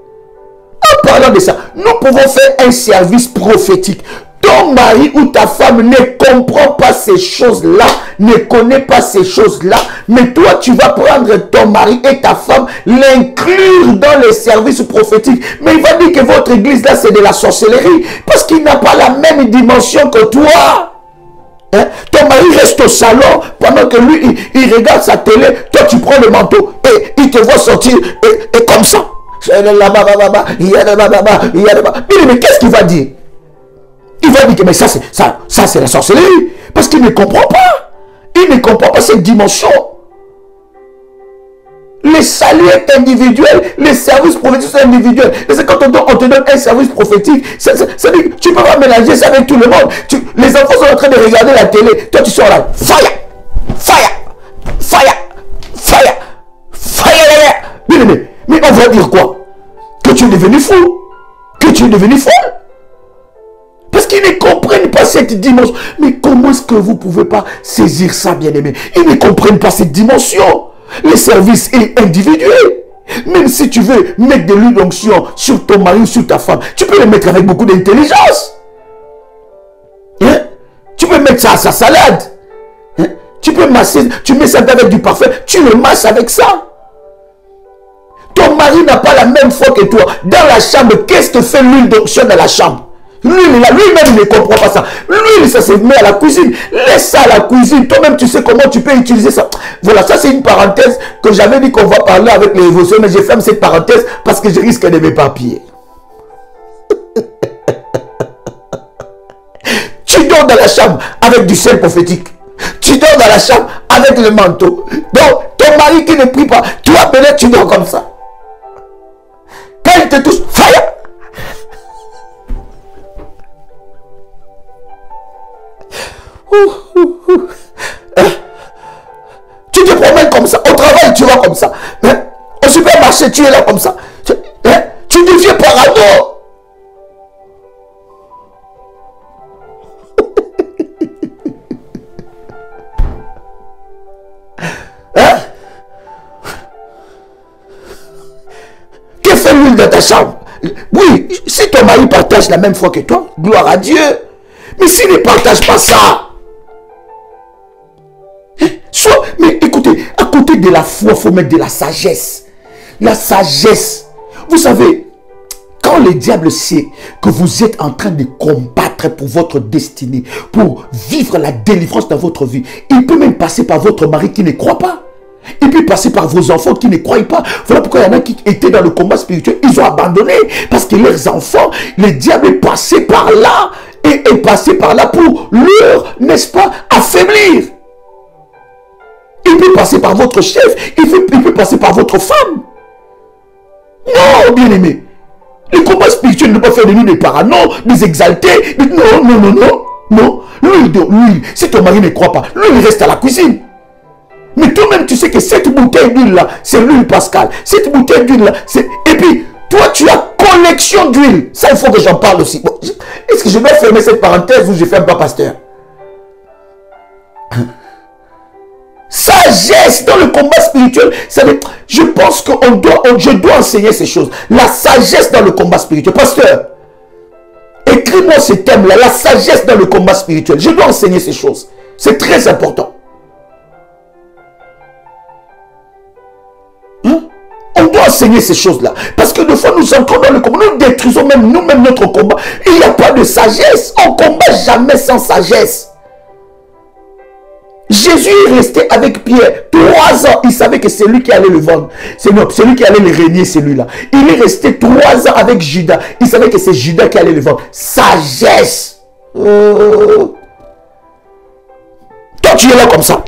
En parlant de ça, nous pouvons faire un service prophétique. Ton mari ou ta femme ne comprend pas ces choses-là, ne connaît pas ces choses-là, mais toi, tu vas prendre ton mari et ta femme, l'inclure dans les services prophétiques. Mais il va dire que votre église, là, c'est de la sorcellerie, parce qu'il n'a pas la même dimension que toi. Hein? Ton mari reste au salon pendant que lui, il regarde sa télé, toi, tu prends le manteau et il te voit sortir et comme ça. Mais qu'est-ce qu'il va dire? Il va dire que mais ça c'est la sorcellerie. Parce qu'il ne comprend pas. Il ne comprend pas cette dimension. Le salut est individuel. Les services prophétiques sont individuels. Et c'est quand on te donne un service prophétique, tu ne peux pas mélanger ça avec tout le monde. Les enfants sont en train de regarder la télé. Toi tu sors là. Fire! Fire! Fire! Fire! Fire! Mais on va dire quoi? Que tu es devenu fou. Que tu es devenu folle. Parce qu'ils ne comprennent pas cette dimension. Mais comment est-ce que vous ne pouvez pas saisir ça, bien-aimé? Ils ne comprennent pas cette dimension. Le service est individuel. Même si tu veux mettre de l'huile d'onction sur ton mari ou sur ta femme, tu peux le mettre avec beaucoup d'intelligence. Hein? Tu peux mettre ça à sa salade. Hein? Tu peux masser, tu mets ça avec du parfum, tu le masses avec ça. Ton mari n'a pas la même foi que toi. Dans la chambre, qu'est-ce que fait l'huile d'onction dans la chambre? L'huile, lui-même ne comprend pas ça. L'huile, ça se met à la cuisine. Laisse ça à la cuisine. Toi-même, tu sais comment tu peux utiliser ça. Voilà, ça c'est une parenthèse que j'avais dit qu'on va parler avec les émotions, mais je ferme cette parenthèse parce que je risque de m'éparpiller. Tu dors dans la chambre avec du sel prophétique. Tu dors dans la chambre avec le manteau. Donc, ton mari qui ne prie pas, toi, peut-être tu dors comme ça. Quand il te touche, fire! Tu te promènes comme ça. Au travail, tu vas comme ça. Au supermarché, tu es là comme ça. Tu deviens parano. Que fait l'huile dans ta chambre? Oui, si ton mari partage la même foi que toi, gloire à Dieu. Mais s'il ne partage pas ça, mais écoutez, à côté de la foi, il faut mettre de la sagesse. La sagesse. Vous savez, quand le diable sait que vous êtes en train de combattre pour votre destinée, pour vivre la délivrance dans votre vie, il peut même passer par votre mari qui ne croit pas. Il peut passer par vos enfants qui ne croient pas. Voilà pourquoi il y en a qui étaient dans le combat spirituel. Ils ont abandonné. Parce que leurs enfants, le diable est passé par là. Et est passé par là pour leur, n'est-ce pas, affaiblir. Il peut passer par votre chef. Il peut passer par votre femme. Non, bien-aimé. Le combat spirituel ne peut pas faire de nous des paranos, des exaltés. Non, non, non, non. Non. Lui, si ton mari ne croit pas, lui, il reste à la cuisine. Mais toi-même, tu sais que cette bouteille d'huile-là, c'est l'huile Pascal. Cette bouteille d'huile-là, c'est... Et puis, toi, tu as collection d'huile. Ça, il faut que j'en parle aussi. Bon, est-ce que je vais fermer cette parenthèse ou je ne ferme pas, pasteur? Sagesse dans le combat spirituel. Je pense que je dois enseigner ces choses. La sagesse dans le combat spirituel. Pasteur, écris-moi ce thème-là. La sagesse dans le combat spirituel. Je dois enseigner ces choses. C'est très important. On doit enseigner ces choses-là. Parce que des fois, nous entrons dans le combat. Nous détruisons même nous-mêmes notre combat. Il n'y a pas de sagesse. On ne combat jamais sans sagesse. Jésus est resté avec Pierre 3 ans. Il savait que c'est lui qui allait le vendre. C'est lui qui allait le régner, celui-là. Il est resté 3 ans avec Judas. Il savait que c'est Judas qui allait le vendre. Sagesse. Toi, tu es là comme ça.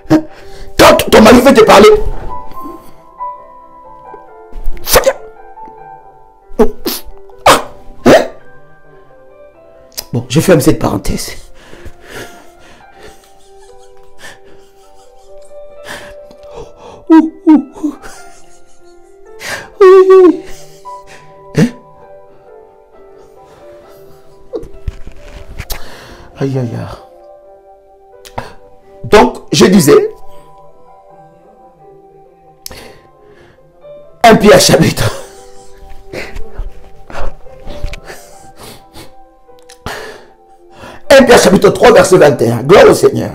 Quand ton mari veut te parler, Je ferme cette parenthèse. Hein? Aïe, aïe, aïe. Donc, je disais, 1 Pierre chapitre 1 Pierre chapitre 3 verset 21. Gloire au Seigneur.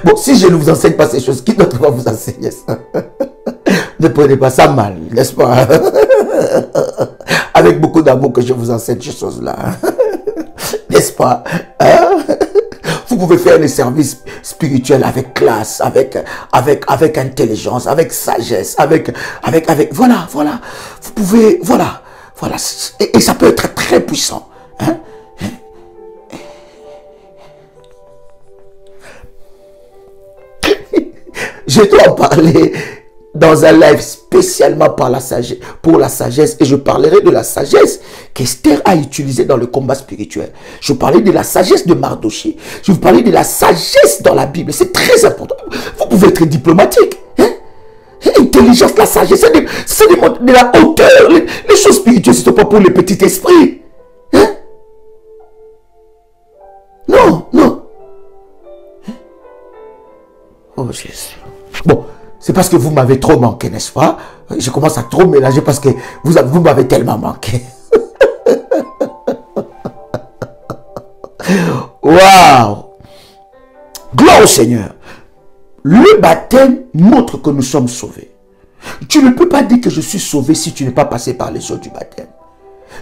Bon, si je ne vous enseigne pas ces choses, qui d'autre va vous enseigner ça? Ne prenez pas ça mal, n'est-ce pas? Avec beaucoup d'amour que je vous enseigne ces choses-là. N'est-ce pas? Hein? Vous pouvez faire les services spirituels avec classe, avec intelligence, avec sagesse, voilà. Vous pouvez, voilà. Et ça peut être très puissant. Hein? Je dois en parler dans un live spécialement pour la sagesse. Et je parlerai de la sagesse qu'Esther a utilisée dans le combat spirituel. Je parlais de la sagesse de Mardochée. Je vous parlais de la sagesse dans la Bible. C'est très important. Vous pouvez être diplomatique. Hein? Intelligence, la sagesse, c'est de la hauteur. Les choses spirituelles, ce ne sont pas pour les petits esprits. Hein? Non. Oh Jésus. Bon, c'est parce que vous m'avez trop manqué, n'est-ce pas? Je commence à trop mélanger parce que vous m'avez tellement manqué. Waouh! Gloire au Seigneur. Le baptême montre que nous sommes sauvés. Tu ne peux pas dire que je suis sauvé si tu n'es pas passé par les eaux du baptême.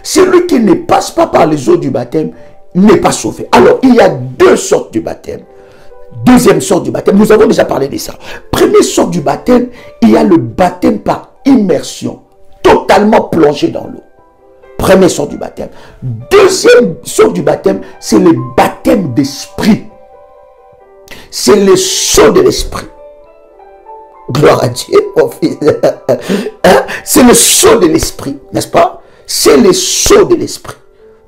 Celui qui ne passe pas par les eaux du baptême n'est pas sauvé. Alors, il y a 2 sortes de baptême. Deuxième sorte du baptême, nous avons déjà parlé de ça. Première sorte du baptême, il y a le baptême par immersion, totalement plongé dans l'eau. Première sorte du baptême. Deuxième sorte du baptême, c'est le baptême d'esprit. C'est le saut de l'esprit. Gloire à Dieu, mon fils. Hein? C'est le saut de l'esprit, n'est-ce pas? C'est le saut de l'esprit.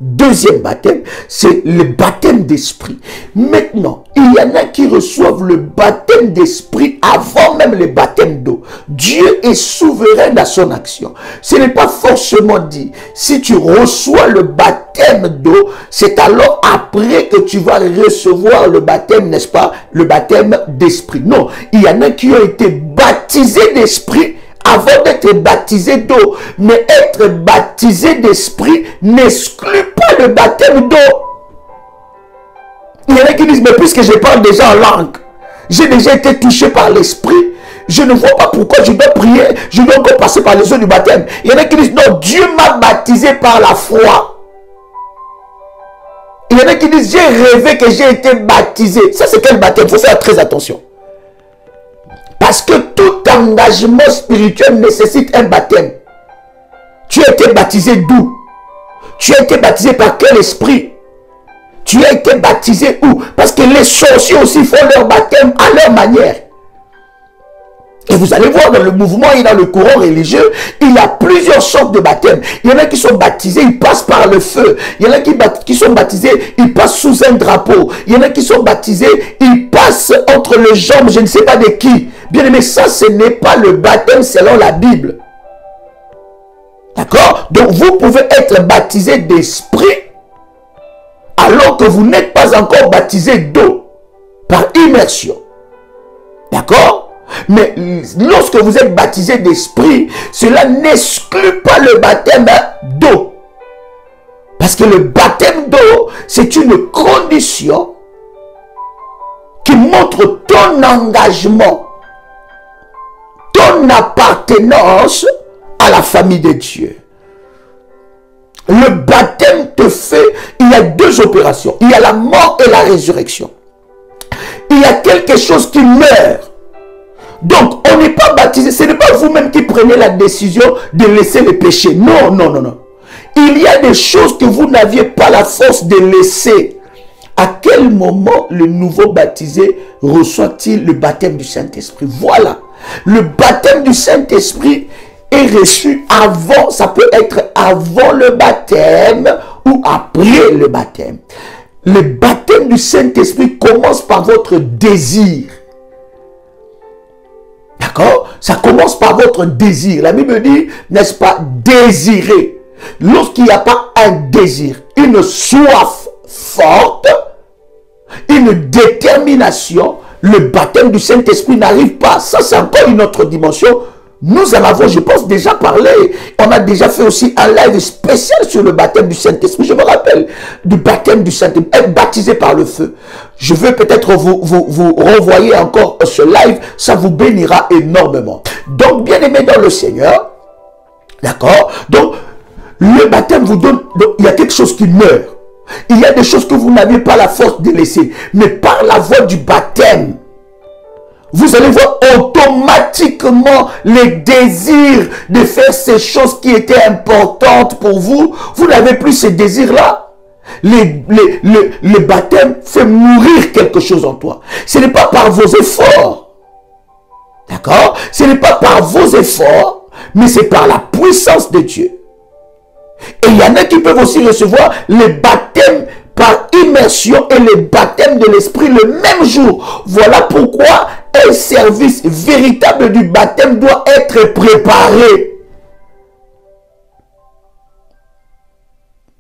Deuxième baptême, c'est le baptême d'esprit. Maintenant, il y en a qui reçoivent le baptême d'esprit avant même le baptême d'eau. Dieu est souverain dans son action. Ce n'est pas forcément dit, si tu reçois le baptême d'eau, c'est alors après que tu vas recevoir le baptême, n'est-ce pas? Le baptême d'esprit. Non, il y en a qui ont été baptisés d'esprit avant d'être baptisé d'eau. Mais être baptisé d'esprit n'exclut pas le baptême d'eau. Il y en a qui disent, mais puisque je parle déjà en langue, j'ai déjà été touché par l'esprit, je ne vois pas pourquoi je dois prier, je dois encore passer par les eaux du baptême. Il y en a qui disent, non, Dieu m'a baptisé par la foi. Il y en a qui disent, j'ai rêvé que j'ai été baptisé. Ça, c'est quel baptême? Il faut faire très attention. Parce que tout engagement spirituel nécessite un baptême. Tu as été baptisé d'où? Tu as été baptisé par quel esprit? Tu as été baptisé où? Parce que les sorciers aussi font leur baptême à leur manière. Et vous allez voir dans le mouvement et dans le courant religieux, il y a plusieurs sortes de baptêmes. Il y en a qui sont baptisés, ils passent par le feu. Il y en a qui sont baptisés, ils passent sous un drapeau. Il y en a qui sont baptisés, ils passent entre les jambes, je ne sais pas de qui. Bien aimé, ça, ce n'est pas le baptême selon la Bible. D'accord? Donc, vous pouvez être baptisé d'esprit alors que vous n'êtes pas encore baptisé d'eau par immersion. D'accord? Mais lorsque vous êtes baptisé d'esprit, cela n'exclut pas le baptême d'eau. Parce que le baptême d'eau, c'est une condition qui montre ton engagement, ton appartenance à la famille de Dieu. Le baptême te fait, il y a 2 opérations. Il y a la mort et la résurrection. Il y a quelque chose qui meurt. Donc, on n'est pas baptisé. Ce n'est pas vous-même qui prenez la décision de laisser le péché. Non, non, non, non. Il y a des choses que vous n'aviez pas la force de laisser. À quel moment le nouveau baptisé reçoit-il le baptême du Saint-Esprit? Voilà. Le baptême du Saint-Esprit est reçu avant, ça peut être avant le baptême ou après le baptême. Le baptême du Saint-Esprit commence par votre désir. D'accord? Ça commence par votre désir. La Bible dit, n'est-ce pas, désirer. Lorsqu'il n'y a pas un désir, une soif forte, une détermination, le baptême du Saint-Esprit n'arrive pas. Ça, c'est encore une autre dimension. Nous en avons, je pense, déjà parlé. On a déjà fait aussi un live spécial sur le baptême du Saint-Esprit. Je me rappelle du baptême du Saint-Esprit, être baptisé par le feu. Je veux peut-être vous renvoyer encore ce live. Ça vous bénira énormément. Donc, bien aimé dans le Seigneur, d'accord? Donc, le baptême vous donne, donc, il y a quelque chose qui meurt. Il y a des choses que vous n'avez pas la force de laisser. Mais par la voie du baptême, vous allez voir automatiquement les désirs de faire ces choses qui étaient importantes pour vous. Vous n'avez plus ces désirs-là. Le baptême fait mourir quelque chose en toi. Ce n'est pas par vos efforts. D'accord? Ce n'est pas par vos efforts, mais c'est par la puissance de Dieu. Et il y en a qui peuvent aussi recevoir les baptêmes par immersion et les baptêmes de l'esprit le même jour. Voilà pourquoi un service véritable du baptême doit être préparé.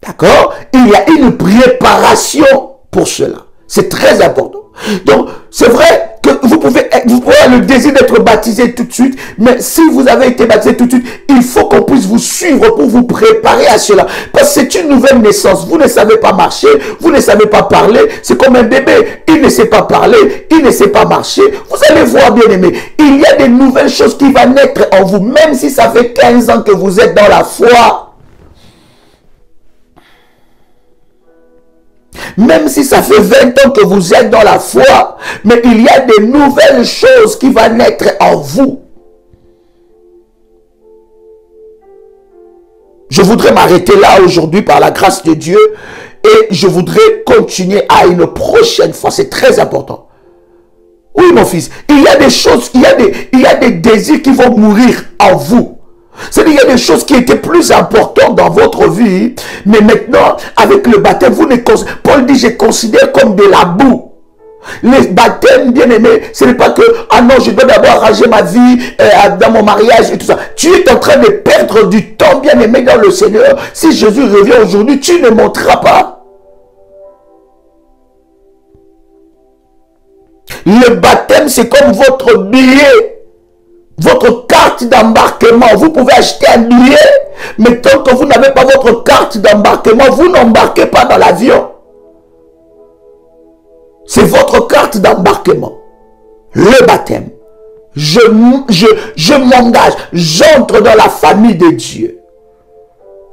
D'accord? Il y a une préparation pour cela. C'est très important. Donc, c'est vrai que vous pouvez avoir le désir d'être baptisé tout de suite, mais si vous avez été baptisé tout de suite, il faut qu'on puisse vous suivre pour vous préparer à cela. Parce que c'est une nouvelle naissance. Vous ne savez pas marcher, vous ne savez pas parler. C'est comme un bébé. Il ne sait pas parler, il ne sait pas marcher. Vous allez voir, bien aimé, il y a des nouvelles choses qui vont naître en vous, même si ça fait 15 ans que vous êtes dans la foi. Même si ça fait 20 ans que vous êtes dans la foi, mais il y a des nouvelles choses qui vont naître en vous. Je voudrais m'arrêter là aujourd'hui par la grâce de Dieu et je voudrais continuer à une prochaine fois. C'est très important. Oui, mon fils, il y a des choses, il y a des désirs qui vont mourir en vous. C'est-à-dire qu'il y a des choses qui étaient plus importantes dans votre vie, mais maintenant, avec le baptême, Paul dit, je considère comme de la boue. Les baptêmes, bien aimés, ce n'est pas que, ah non, je dois d'abord arranger ma vie dans mon mariage et tout ça. Tu es en train de perdre du temps, bien aimé, dans le Seigneur. Si Jésus revient aujourd'hui, tu ne monteras pas. Le baptême, c'est comme votre billet. Votre carte d'embarquement, vous pouvez acheter un billet, mais tant que vous n'avez pas votre carte d'embarquement, vous n'embarquez pas dans l'avion. C'est votre carte d'embarquement. Le baptême. Je m'engage, j'entre dans la famille de Dieu.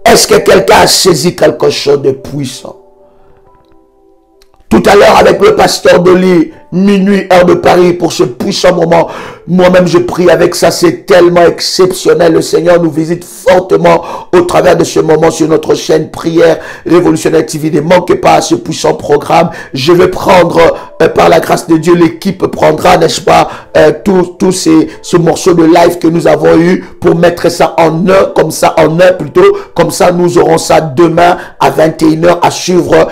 Est-ce que quelqu'un a saisi quelque chose de puissant? Tout à l'heure avec le pasteur Dolly, minuit, heure de Paris, pour ce puissant moment. Moi-même, je prie avec ça. C'est tellement exceptionnel. Le Seigneur nous visite fortement au travers de ce moment sur notre chaîne Prière Révolutionnaire TV. Ne manquez pas ce puissant programme. Je vais prendre, par la grâce de Dieu, l'équipe prendra, n'est-ce pas, ce morceau de live que nous avons eu pour mettre ça en heure, comme ça, en heure plutôt. Comme ça, nous aurons ça demain à 21h à suivre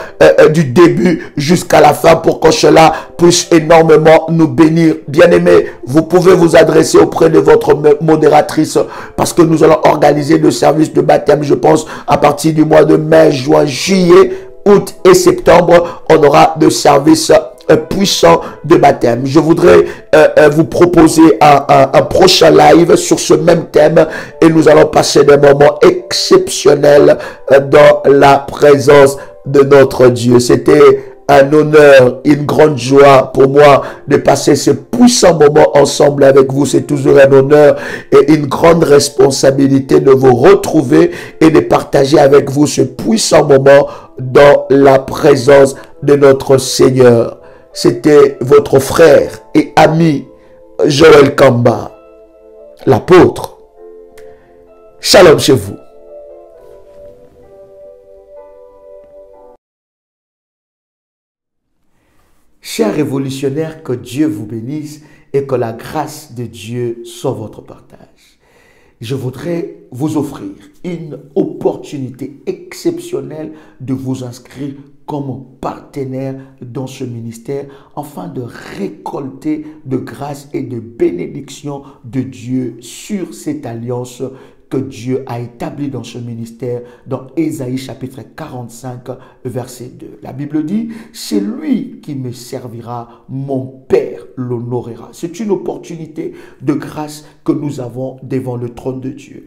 du début jusqu'à la fin pour que cela puisse énormément nous bénir. Bien-aimés, vous pouvez vous adresser auprès de votre modératrice parce que nous allons organiser le service de baptême, je pense, à partir du mois de mai, juin, juillet, août et septembre. On aura de services puissants de baptême. Je voudrais vous proposer un prochain live sur ce même thème et nous allons passer des moments exceptionnels dans la présence de notre Dieu. C'était un honneur, une grande joie pour moi de passer ce puissant moment ensemble avec vous. C'est toujours un honneur et une grande responsabilité de vous retrouver et de partager avec vous ce puissant moment dans la présence de notre Seigneur. C'était votre frère et ami Joël Kamba, l'apôtre. Shalom chez vous. Chers révolutionnaires, que Dieu vous bénisse et que la grâce de Dieu soit votre partage. Je voudrais vous offrir une opportunité opportunité exceptionnelle de vous inscrire comme partenaire dans ce ministère, afin de récolter de grâce et de bénédiction de Dieu sur cette alliance que Dieu a établie dans ce ministère, dans Ésaïe chapitre 45, verset 2. La Bible dit, c'est lui qui me servira, mon Père l'honorera. C'est une opportunité de grâce que nous avons devant le trône de Dieu.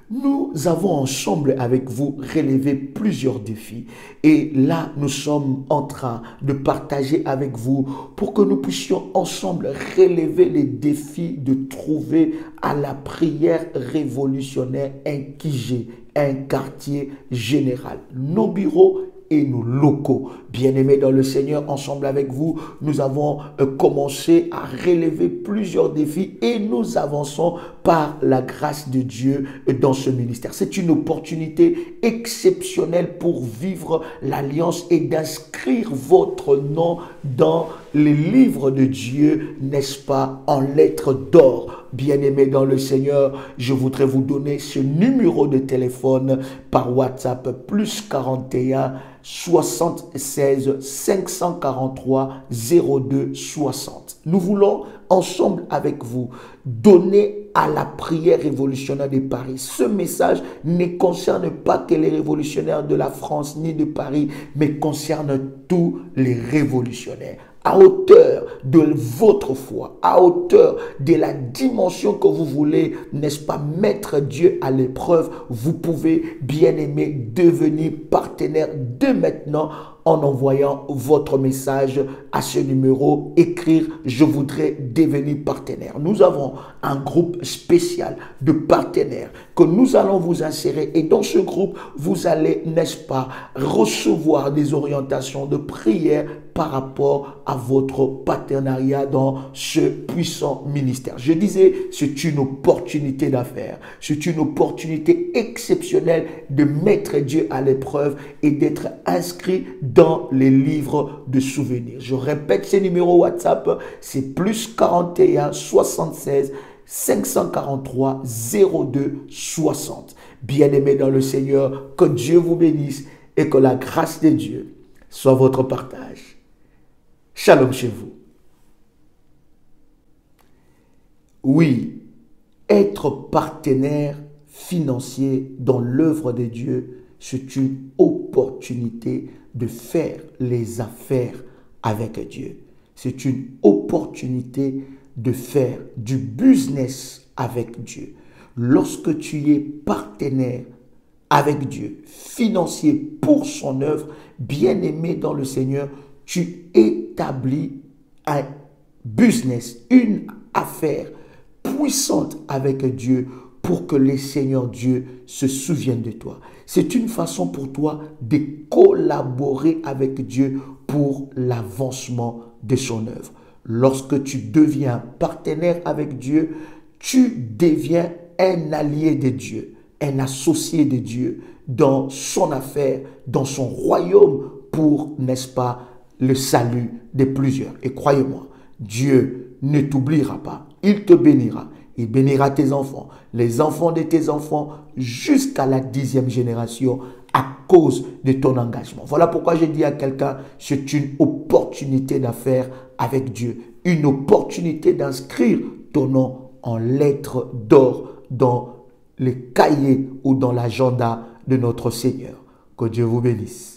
Nous avons ensemble avec vous relevé plusieurs défis et là nous sommes en train de partager avec vous pour que nous puissions ensemble relever les défis de trouver à la prière révolutionnaire un QG, un quartier général. Nos bureaux et nos locaux. Bien-aimés dans le Seigneur, ensemble avec vous, nous avons commencé à relever plusieurs défis et nous avançons par la grâce de Dieu dans ce ministère. C'est une opportunité exceptionnelle pour vivre l'alliance et d'inscrire votre nom dans les livres de Dieu, n'est-ce pas, en lettres d'or. Bien-aimés dans le Seigneur, je voudrais vous donner ce numéro de téléphone par WhatsApp, plus 41 76 543 02 60. Nous voulons ensemble avec vous donner à la prière révolutionnaire de Paris. Ce message ne concerne pas que les révolutionnaires de la France ni de Paris, mais concerne tous les révolutionnaires. À hauteur de votre foi, à hauteur de la dimension que vous voulez, n'est-ce pas, mettre Dieu à l'épreuve, vous pouvez, bien aimé, devenir partenaire dès maintenant en envoyant votre message à ce numéro, écrire « Je voudrais devenir partenaire ». Nous avons un groupe spécial de partenaires que nous allons vous insérer et dans ce groupe, vous allez, n'est-ce pas, recevoir des orientations de prière par rapport à votre partenariat dans ce puissant ministère. Je disais, c'est une opportunité d'affaires, c'est une opportunité exceptionnelle de mettre Dieu à l'épreuve et d'être inscrit dans les livres de souvenirs. Je répète ces numéros WhatsApp, c'est plus 41 76 543 02 60. Bien-aimés dans le Seigneur, que Dieu vous bénisse et que la grâce de Dieu soit votre partage. Shalom chez vous. Oui, être partenaire financier dans l'œuvre de Dieu, c'est une opportunité de faire les affaires avec Dieu. C'est une opportunité de faire du business avec Dieu. Lorsque tu es partenaire avec Dieu, financier pour son œuvre, bien-aimé dans le Seigneur, tu établis un business, une affaire puissante avec Dieu pour que le Seigneur Dieu se souvienne de toi. C'est une façon pour toi de collaborer avec Dieu pour l'avancement de son œuvre. Lorsque tu deviens partenaire avec Dieu, tu deviens un allié de Dieu, un associé de Dieu dans son affaire, dans son royaume pour, n'est-ce pas, le salut de plusieurs. Et croyez-moi, Dieu ne t'oubliera pas. Il te bénira. Il bénira tes enfants, les enfants de tes enfants, jusqu'à la 10e génération à cause de ton engagement. Voilà pourquoi je dis à quelqu'un, c'est une opportunité d'affaires avec Dieu. Une opportunité d'inscrire ton nom en lettres d'or dans les cahiers ou dans l'agenda de notre Seigneur. Que Dieu vous bénisse.